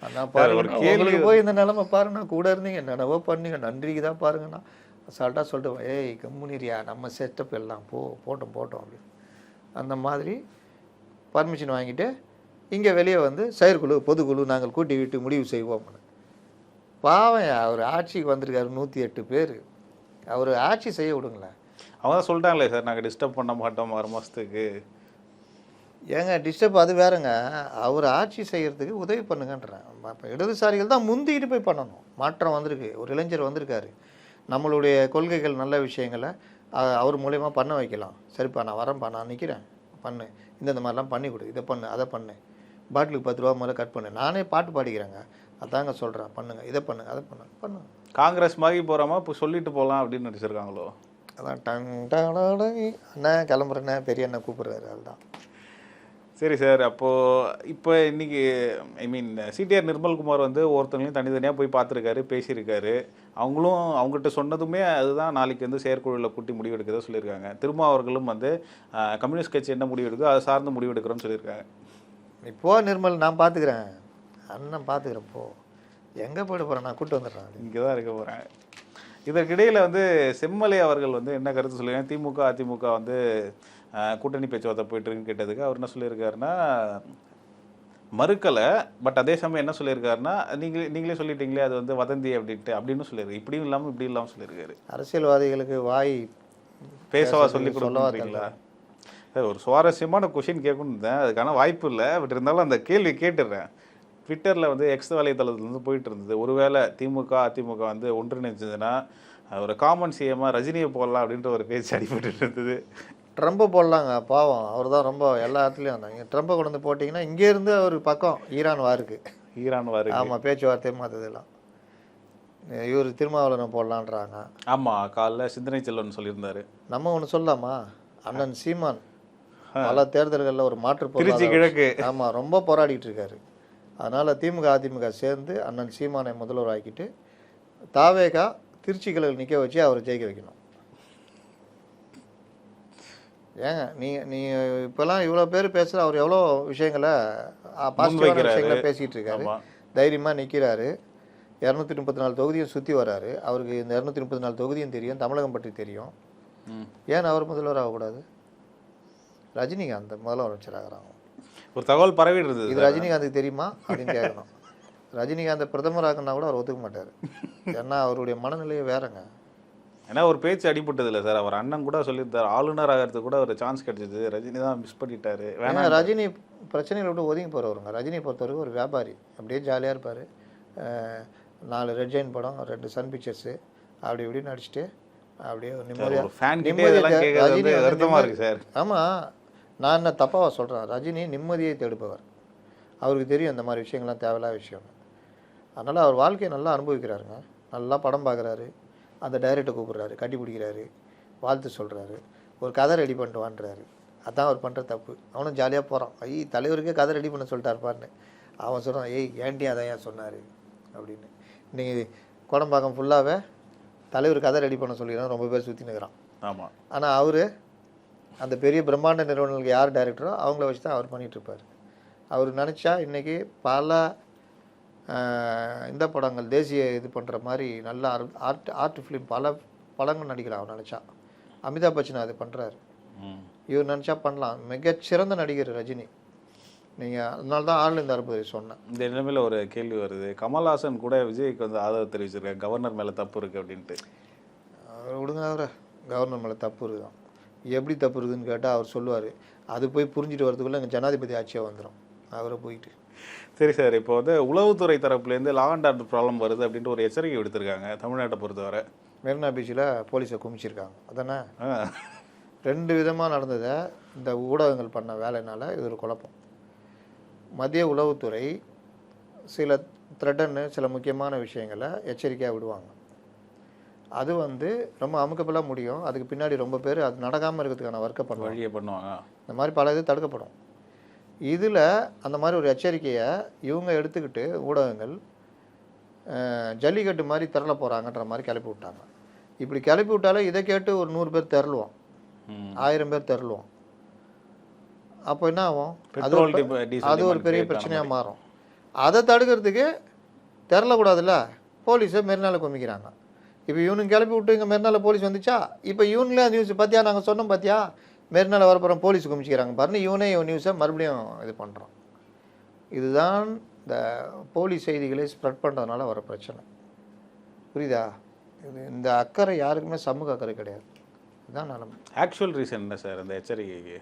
Speaker 2: அண்ணா பாருங்க, உங்களுக்கு போய் இந்த நிலமை பாருங்கண்ணா, கூட இருந்தீங்க என்னவோ பண்ணீங்க, நன்றிக்கு தான் பாருங்கண்ணா. அசால்ட்டாக சொல்லிட்டு ஏய் கம்முனிரியா, நம்ம செட்டப் எல்லாம் போட்டோம் அப்படின்னு அந்த மாதிரி பர்மிஷன் வாங்கிட்டு இங்கே வெளியே வந்து செயற்குழு பொதுக்குழு நாங்கள் கூட்டி விட்டு முடிவு செய்வோம்னு. பாவம் அவர் ஆட்சிக்கு வந்திருக்காரு 108 பேர். அவர் ஆட்சி செய்ய விடுங்களேன். அவங்க
Speaker 1: தான் சொல்லிட்டாங்களே சார் நாங்கள் டிஸ்டர்ப் பண்ண மாட்டோம் 6 மாதத்துக்கு.
Speaker 2: ஏங்க டிஸ்டர்ப் அது வேறங்க, அவர் ஆட்சி செய்கிறதுக்கு உதவி பண்ணுங்கன்றேன். இப்போ இடதுசாரிகள் தான் முந்திக்கிட்டு போய் பண்ணணும். மாற்றம் வந்திருக்கு, ஒரு இளைஞர் வந்திருக்காரு, நம்மளுடைய கொள்கைகள் நல்ல விஷயங்களை அவர் மூலயமா பண்ண வைக்கலாம். சரிப்பா நான் வரேன்ப்பா, நான் நிற்கிறேன், பண்ணு, இந்த மாதிரிலாம் பண்ணி கொடு, இதை பண்ணு அதை பண்ணு, பாட்டிலுக்கு 10 ரூபா முதல்ல கட் பண்ணு, நானே பாட்டு பாடிக்கிறேங்க, அதாங்க சொல்கிறேன், பண்ணுங்க, இதை பண்ணுங்க அதை பண்ணுங்க.
Speaker 1: காங்கிரஸ் மாதிரி போகிறாமா இப்போ சொல்லிட்டு போகலாம் அப்படின்னு நினச்சிருக்காங்களோ?
Speaker 2: அதான் அண்ணா கிளம்புறேண்ணே, பெரிய அண்ணன் கூப்பிட்றாரு, அதுதான்.
Speaker 1: சரி சார், அப்போது இப்போ இன்றைக்கி சிடிஆர் நிர்மல்குமார் வந்து ஒருத்தவங்களையும் தனித்தனியாக போய் பார்த்துருக்காரு, பேசியிருக்காரு. அவங்களும் அவங்ககிட்ட சொன்னதுமே அதுதான் நாளைக்கு வந்து செயற்குழுவில் கூட்டி முடிவெடுக்கிறதா சொல்லியிருக்காங்க. அவர்களும் வந்து கம்யூனிஸ்ட் கட்சி என்ன முடிவெடுக்குதோ அதை சார்ந்து முடிவெடுக்கிறோன்னு சொல்லியிருக்காங்க.
Speaker 2: இப்போது நிர்மல் நான் பார்த்துக்கிறேன், அண்ணன் பார்த்துக்கிறேன், போ எங்கே போய்ட்டு போகிறேன், நான் கூப்பிட்டு வந்துடுறேன்,
Speaker 1: இங்கே தான் இருக்க போகிறேன். இதற்கிடையில் வந்து செம்மலை அவர்கள் வந்து என்ன கருத்து சொல்லியிருக்காங்க, திமுக அதிமுக வந்து கூட்டணி பேச்சுவார்த்தை போயிட்டுருக்குன்னு கேட்டதுக்கு அவர் என்ன சொல்லியிருக்காருன்னா, மறுக்கலை, பட் அதே சமயம் என்ன சொல்லியிருக்காருன்னா, நீங்களே சொல்லிட்டீங்களே அது வந்து வதந்தி அப்படின்னு சொல்லியிருக்காரு. இப்படியும் இல்லாமல் இப்படி இல்லாமல் சொல்லியிருக்காரு.
Speaker 2: அரசியல்வாதிகளுக்கு வாய்
Speaker 1: பேசவா சொல்லி கொடுக்குறீங்களா சார்? ஒரு சுவாரஸ்யமான கொஷின் கேட்கணும் தான், அதுக்கான வாய்ப்பு இல்லை, பட் இருந்தாலும் அந்த கேள்வி கேட்டுடுறேன். ட்விட்டரில் வந்து எக்ஸ் வலைத்தளத்துலேருந்து போயிட்டு இருந்தது, ஒருவேளை திமுக அதிமுக வந்து ஒன்றிணைஞ்சதுன்னா ஒரு காமன் சிஎம்மாக ரஜினியை போடலாம் அப்படின்ற ஒரு பேச்சு அடிபட்டு இருந்தது.
Speaker 2: ட்ரம்பை போடலாங்க, பாவம் அவர் தான் ரொம்ப எல்லா இடத்துலையும் வந்தாங்க. ட்ரம்பை கொண்டு வந்து போட்டிங்கன்னா இங்கேருந்து ஒரு பக்கம் ஈரான் வாருக்கு. ஆமாம், பேச்சுவார்த்தை மாற்றதெல்லாம். இவர் திருமாவளவன் போடலான்றாங்க.
Speaker 1: ஆமாம், காலைல சிந்தனை செல்வன் சொல்லியிருந்தாரு.
Speaker 2: நம்ம ஒன்று சொல்லலாமா, அண்ணன் சீமான் பல தேர்தல்களில் ஒரு மாற்று
Speaker 1: திருச்சி கிழக்கு
Speaker 2: ஆமாம் ரொம்ப போராடிட்டு இருக்காரு. அதனால் திமுக அதிமுக சேர்ந்து அண்ணன் சீமானை முதல்வர் ஆக்கிட்டு தாவேகா திருச்சி கிழக்கு நிற்க வச்சு அவரை ஜெயிக்க வைக்கணும். ஏங்க நீ இப்போலாம் இவ்வளோ பேர் பேசுகிற, அவர் எவ்வளோ விஷயங்களை பாசிட்டிவான விஷயங்களை பேசிகிட்டு இருக்காரு, தைரியமாக நிற்கிறாரு, 234 தொகுதியும் சுற்றி வர்றாரு. அவருக்கு இந்த 234 தொகுதியும் தெரியும், தமிழகம் பற்றி தெரியும். ஏன் அவர் முதல்வர் ஆகக்கூடாது? ரஜினிகாந்த் முதலமைச்சர் ஆகிறாங்க.
Speaker 1: ஒரு தகவல் பரவிடுறது,
Speaker 2: இது ரஜினிகாந்துக்கு தெரியுமா அப்படின்னு கேட்கணும். ரஜினிகாந்தை பிரதமராகனா கூட அவர் ஒத்துக்க மாட்டார், ஏன்னா அவருடைய மனநிலையே வேறங்க.
Speaker 1: ஏன்னா ஒரு பேச்சு அடிபட்டது இல்லை சார், அவர் அண்ணன் கூட சொல்லியிருந்தார், ஆளுநர் ஆகிறதுக்கு கூட ஒரு சான்ஸ் கிடைச்சிது, ரஜினி தான் மிஸ் பண்ணிட்டாரு.
Speaker 2: ஏன்னா ரஜினி பிரச்சனைகளை விட்டு ஒதுங்கி போகிறவருங்க. ரஜினி பொறுத்தவரைக்கும் ஒரு வியாபாரி, அப்படியே ஜாலியாக இருப்பார். 4 ரெட் ஜெயின் படம், 2 சன் பிக்சர்ஸு, அப்படி இப்படின்னு நடிச்சுட்டு அப்படியே
Speaker 1: நிம்மதியாக சார்.
Speaker 2: ஆமாம், நான் என்ன தப்பாக சொல்கிறேன், ரஜினி நிம்மதியை தேடுப்பவர். அவருக்கு தெரியும் இந்த மாதிரி விஷயங்கள்லாம் தேவையில்லாத விஷயம்னு. அதனால் அவர் வாழ்க்கையை நல்லா அனுபவிக்கிறாருங்க. நல்லா படம் பார்க்குறாரு, அந்த டைரக்டரை கூப்பிட்றாரு, கட்டி பிடிக்கிறாரு, வாழ்த்து சொல்கிறாரு, ஒரு கதை ரெடி பண்ணிட்டு வான்றாரு. அதான் அவர் பண்ணுற தப்பு. அவனும் ஜாலியாக போகிறான், தலைவருக்கே கதை ரெடி பண்ண சொல்லிட்டாருப்பான்னு. அவன் சொல்கிறான், ஏன்டி அதான் ஏன் சொன்னார் அப்படின்னு. இன்றைக்கி கோடம்பாக்கம் ஃபுல்லாகவே தலைவர் கதை ரெடி பண்ண சொல்லிக்கிறான், ரொம்ப பேர் சுற்றி நிற்கிறான்.
Speaker 1: ஆமாம்,
Speaker 2: ஆனால் அவர் அந்த பெரிய பிரம்மாண்ட நிறுவனங்களுக்கு யார் டைரக்டரோ அவங்கள வச்சு தான் அவர் பண்ணிகிட்ருப்பார். அவர் நினச்சா இன்றைக்கி பல இந்த படங்கள் தேசிய இது பண்ணுற மாதிரி நல்ல ஆர்ட் ஃபிலிம் பல படங்கள் நடிக்கலாம் அவர் நினச்சா. அமிதாப் பச்சன் அது பண்ணுறாரு, இவர் நினச்சா பண்ணலாம். மிகச்சிறந்த நடிகர் ரஜினி. நீங்கள் அதனால தான் ஆள் இந்த அறுபது சொன்னேன்.
Speaker 1: இந்த நிலைமையில் ஒரு கேள்வி வருது, கமல்ஹாசன் கூட விஜய்க்கு வந்து ஆதரவு தெரிவிச்சிருக்காரு, கவர்னர் மேலே தப்பு இருக்குது அப்படின்ட்டு.
Speaker 2: அவர் விடுங்க, அவரை கவர்னர் மேலே தப்பு இருக்குதான். எப்படி தப்பு இருக்குதுன்னு கேட்டால் அவர் சொல்லுவார், அது போய் புரிஞ்சுட்டு வரதுக்குள்ளே எங்கள் ஜனாதிபதி ஆட்சியாக வந்துடும் அவரை போயிட்டு.
Speaker 1: சரி சார், இப்போ வந்து உளவுத்துறை தரப்புலேருந்து லா அண்ட் ஆர்டர் ப்ராப்ளம் வருது அப்படின்ட்டு ஒரு எச்சரிக்கை விடுத்திருக்காங்க தமிழ்நாட்டை பொறுத்தவரை.
Speaker 2: மெரினா பீச்சில் போலீஸை குமிச்சிருக்காங்க, அதானே? 2 விதமாக நடந்ததை இந்த ஊடகங்கள் பண்ண வேலைனால இது ஒரு குழப்பம். மத்திய உளவுத்துறை சில த்ரெட்டன்னு சில முக்கியமான விஷயங்களை எச்சரிக்கையாக விடுவாங்க. அது வந்து ரொம்ப அமுக்கபுலாக முடியும். அதுக்கு பின்னாடி ரொம்ப பேர் அது நடக்காமல் இருக்கிறதுக்கான ஒர்க்கை பண்ணுவாங்க.
Speaker 1: வழியே பண்ணுவாங்க.
Speaker 2: இந்த மாதிரி பல இது தடுக்கப்படும். இதில் அந்த மாதிரி ஒரு எச்சரிக்கையை இவங்க எடுத்துக்கிட்டு ஊடகங்கள் ஜல்லிக்கட்டு மாதிரி திரள போகிறாங்கன்ற மாதிரி கிளப்பி விட்டாங்க. இப்படி கிளப்பி விட்டாலே இதை கேட்டு ஒரு 100 பேர் திரளுவோம், 1000 பேர் திரளுவோம். அப்போ என்ன ஆகும்? அது ஒரு பெரிய பிரச்சனையாக மாறும். அதை தடுக்கிறதுக்கு திரளக்கூடாதுல்ல, போலீஸை மெரினால குமிக்கிறாங்க. இப்போ இவனுக்கு கிளப்பி விட்டு இங்கே மெரினால போலீஸ் வந்துச்சா, இப்போ இவனுங்களே அந்த நியூஸ் பார்த்தியா, நாங்கள் சொன்னோம் பார்த்தியா, மெரினால வரப்போகிறோம் போலீஸ் குமிச்சிக்கிறாங்க பாருன்னு இவன் நியூஸை மறுபடியும் இது பண்ணுறான். இதுதான் இந்த போலீஸ் செய்திகளை ஸ்ப்ரெட் பண்ணுறதுனால வர பிரச்சனை. புரியுதா? இது இந்த அக்கறை யாருக்குமே சமூக அக்கறை கிடையாது. இதுதான் நிலைமை.
Speaker 1: ஆக்சுவல் ரீசன் என்ன சார் அந்த எச்சரிக்கைக்கு?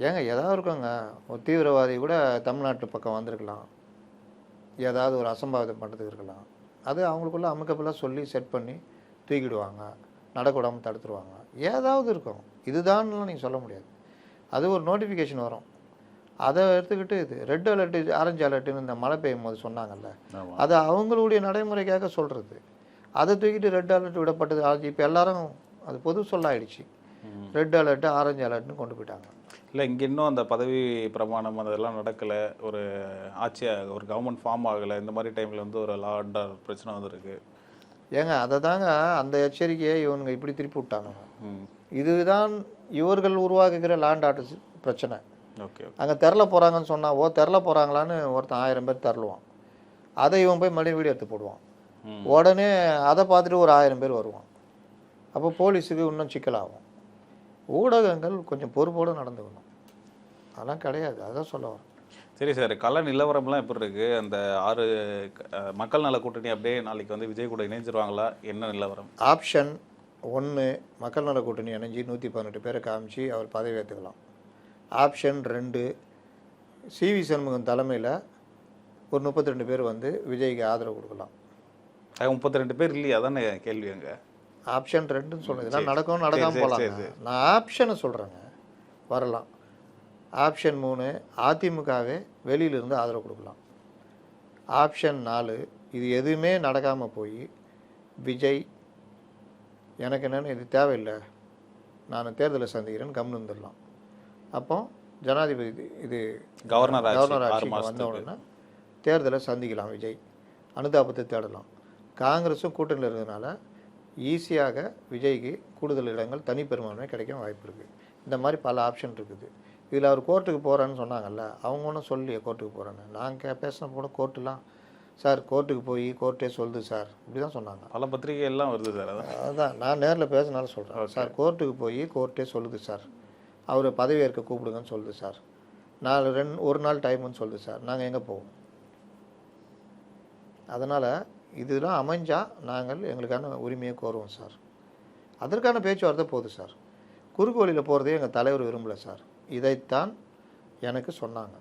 Speaker 2: ஏங்க ஏதாவது இருக்குங்க, ஒரு தீவிரவாதி கூட தமிழ்நாட்டு பக்கம் வந்திருக்கலாம், ஏதாவது ஒரு அசம்பாவிதம் பண்ணுறதுக்கு இருக்கலாம். அது அவங்களுக்குள்ள அமுக்கபுலாக சொல்லி செட் பண்ணி தூக்கிடுவாங்க, நடக்கூடாமல் தடுத்துருவாங்க, ஏதாவது இருக்கும். இதுதான்லாம் நீங்கள் சொல்ல முடியாது. அது ஒரு நோட்டிஃபிகேஷன் வரும், அதை எடுத்துக்கிட்டு இது ரெட் அலர்ட்டு ஆரஞ்சு அலர்ட்டுன்னு இந்த மழை பெய்யும் போது சொன்னாங்கல்ல, அது அவங்களுடைய நடைமுறைக்காக சொல்கிறது. அதை தூக்கிட்டு ரெட் அலர்ட் விடப்பட்டது. இப்போ எல்லாரும் அது பொது சொல்லாயிடுச்சு, ரெட் அலர்ட்டு ஆரஞ்சு அலர்ட்னு கொண்டு போயிட்டாங்க.
Speaker 1: இல்லை, இங்கே இன்னும் அந்த பதவி பிரமாணம் அதெல்லாம் நடக்கலை, ஒரு ஒரு கவர்மெண்ட் ஃபார்ம் ஆகலை. இந்த மாதிரி டைமில் வந்து ஒரு லா அண்ட் ஆர்டர் பிரச்சனை வந்துருக்கு.
Speaker 2: ஏங்க அதை தாங்க அந்த எச்சரிக்கையை இவனுங்க இப்படி திருப்பி விட்டாங்க. இதுதான் இவர்கள் உருவாக்குகிற லேண்ட் ஆர்டர்ஸ் பிரச்சனை.
Speaker 1: ஓகே,
Speaker 2: அங்கே திரள போகிறாங்கன்னு சொன்னால் திரள போகிறாங்களான்னு ஒருத்தன் 1000 பேர் திரளுவான். அதை இவன் போய் மறுபடியும் வீடியோ எடுத்து போடுவான். உடனே அதை பார்த்துட்டு ஒரு 1000 பேர் வருவான். அப்போ போலீஸுக்கு இன்னும் சிக்கலாகும். ஊடகங்கள் கொஞ்சம் பொறுப்போடு நடந்துக்கணும். அதெல்லாம் கிடையாது, அதான் சொல்ல வரேன்.
Speaker 1: சரி சார், கள நிலவரம்லாம் எப்படி இருக்குது? அந்த 6 மக்கள் நல கூட்டணி அப்படியே நாளைக்கு வந்து விஜய் கூட இணைஞ்சிருவாங்களா? என்ன நிலவரம்?
Speaker 2: ஆப்ஷன் 1 மக்கள் நல கூட்டணி இணைஞ்சி 118 பேரை காமிச்சு அவர் பதவி ஏற்றுக்கலாம். ஆப்ஷன் 2 சிவி சண்முகம் தலைமையில் ஒரு 32 பேர் வந்து விஜய்க்கு ஆதரவு கொடுக்கலாம்.
Speaker 1: 32 பேர் இல்லையா? அதானே கேள்வி. அங்கே
Speaker 2: ஆப்ஷன் 2ன்னு சொல்லுது, இதெல்லாம் நடக்கும், நடக்காமல் போகலாம். நான் ஆப்ஷனை சொல்கிறேங்க, வரலாம். ஆப்ஷன் 3 அதிமுகவே வெளியிலிருந்து ஆதரவு கொடுக்கலாம். ஆப்ஷன் 4 இது எதுவுமே நடக்காமல் போய் விஜய் எனக்கு என்னென்னு இது தேவையில்லை, நான் தேர்தலை சந்திக்கிறேன்னு கம்னு வந்துடலாம். அப்போ ஜனாதிபதி இது கவர்னர் ஆட்சி வந்த உடனே தேர்தலை சந்திக்கலாம். விஜய் அனுதாபத்தை தேடலாம். காங்கிரஸும் கூட்டணியில் இருக்கிறதுனால ஈஸியாக விஜய்க்கு கூடுதல் இடங்கள் தனிப்பெரும்பான்மை கிடைக்க வாய்ப்பு இருக்குது. இந்த மாதிரி பல ஆப்ஷன் இருக்குது. இதில் அவர் கோர்ட்டுக்கு போகிறேன்னு சொன்னாங்கல்ல, அவங்க ஒன்றும் சொல்லி கோர்ட்டுக்கு போகிறேன்னு. நாங்கள் பேசின கூட கோர்ட்டுலாம் சார் கோர்ட்டுக்கு போய் கோர்ட்டே சொல்லுது சார், இப்படி தான் சொன்னாங்க.
Speaker 1: பல பத்திரிகை எல்லாம் வருது சார்.
Speaker 2: அதான் நான் நேரில் பேசினாலும் சொல்கிறேன் சார், கோர்ட்டுக்கு போய் கோர்ட்டே சொல்லுது சார், அவர் பதவி ஏற்க கூப்பிடுங்கன்னு சொல்லுது சார், ஒரு நாள் டைமுன்னு சொல்லுது சார், நாங்கள் எங்கே போவோம்? அதனால் இதெல்லாம் அமைஞ்சால் நாங்கள் எங்களுக்கான உரிமையை கோருவோம் சார். அதற்கான பேச்சுவார்த்தை போகுது சார். குறுக்கு வழியில் போகிறதே எங்கள் தலைவர் விரும்பலை சார். இதைத்தான் எனக்கு சொன்னாங்க.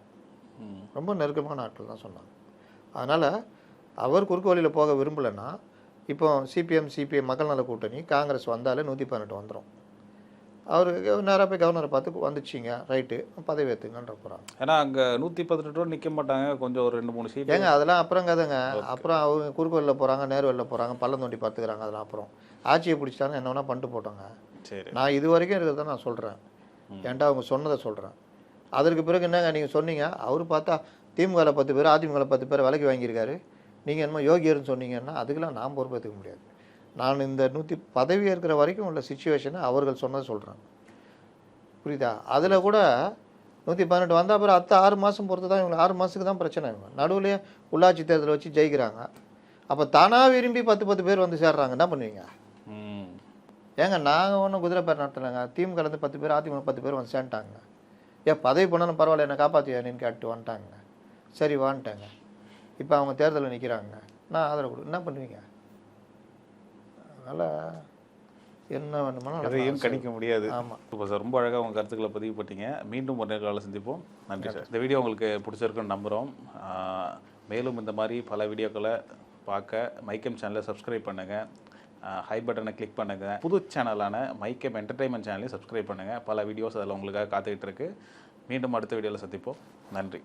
Speaker 2: ரொம்ப நெருக்கமான ஆட்கள் தான் சொன்னாங்க. அதனால் அவர் குறுக்கு வழியில் போக விரும்பலைன்னா இப்போ சிபிஎம் மக்கள் நல கூட்டணி காங்கிரஸ் வந்தாலே 118 வந்துடும். அவர் நேராக போய் கவர்னரை பார்த்து வந்துச்சிங்க ரைட்டு பதவி ஏற்றுங்கன்ற போகிறாங்க.
Speaker 1: ஏன்னா அங்கே 118 நிற்க மாட்டாங்க, கொஞ்சம் ஒரு 2-3 சீட்.
Speaker 2: ஏங்க அதெல்லாம் அப்புறம் கதைங்க. அப்புறம் அவங்க குறுக்கு வழியில் போகிறாங்க, நேரு வழியில் போகிறாங்க, பள்ளம் தோண்டி பார்த்துக்கிறாங்க. அதெல்லாம் அப்புறம் ஆட்சியை பிடிச்சிட்டாங்க, என்ன வேணால் பண்ணிட்டு போட்டோங்க.
Speaker 1: சரி, நான்
Speaker 2: இது வரைக்கும் இருக்கிறத நான் சொல்கிறேன், ஏன்டா அவங்க சொன்னதை சொல்கிறேன். அதற்கு பிறகு என்னங்க நீங்கள் சொன்னீங்க, அவர் பார்த்தா திமுகவில் 10 பேர் அதிமுகவில் 10 பேர் விலைக்கு வாங்கியிருக்காரு, நீங்கள் என்னமோ யோகியர்னு சொன்னீங்கன்னா அதுக்கெல்லாம் நான் பொறுப்பேற்றுக்க முடியாது. நான் இந்த பதவி ஏற்கிற வரைக்கும் உள்ள சிச்சுவேஷனை அவர்கள் சொன்னதை சொல்கிறேன். புரியுதா? அதில் கூட 118 வந்தால் அப்புறம் 6 மாதம் பொறுத்து தான் இவங்க 6 மாதத்துக்கு தான் பிரச்சனை. இவங்க நடுவுலேயே உள்ளாட்சி தேர்தல் வச்சு ஜெயிக்கிறாங்க. அப்போ தானாக விரும்பி 10 பேர் வந்து சேர்றாங்க, என்ன பண்ணுவீங்க? ஏங்க நாங்கள் ஒன்றும் குதிரை பேர் நடத்தலைங்க. திமுகலேருந்து 10 பேர் அதிமுக 10 பேர் வந்து சேர்ந்துட்டாங்க. ஏன் பதவி பண்ணாலும் பரவாயில்ல, என்னை காப்பாற்றியானின்னு கேட்டு வந்துட்டாங்க. சரி வான்ட்டாங்க. இப்போ அவங்க தேர்தலில் நிற்கிறாங்க, நான் ஆதரவு கொடு, என்ன பண்ணுவீங்க? அதனால் என்ன வேணுமானோ
Speaker 1: எதையும் கணிக்க முடியாது.
Speaker 2: ஆமாம்.
Speaker 1: இப்போ சார் ரொம்ப அழகாக உங்கள் கருத்துக்களை பதிவு பண்ணிட்டீங்க. மீண்டும் ஒரு நேர்காணலில் சந்திப்போம். நன்றி சார். இந்த வீடியோ உங்களுக்கு பிடிச்சிருக்குன்னு நம்புகிறோம். மேலும் இந்த மாதிரி பல வீடியோக்களை பார்க்க மைக்கம் சேனலை சப்ஸ்கிரைப் பண்ணுங்கள், ஹை பட்டனை கிளிக் பண்ணுங்கள். புது சேனலான மைக்கம் என்டர்டைன்மெண்ட் சேனலையும் சப்ஸ்கிரைப் பண்ணுங்கள். பல வீடியோஸ் அதில் உங்களுக்காக காத்துக்கிட்டு இருக்கு. மீண்டும் அடுத்த வீடியோவில் சந்திப்போம். நன்றி.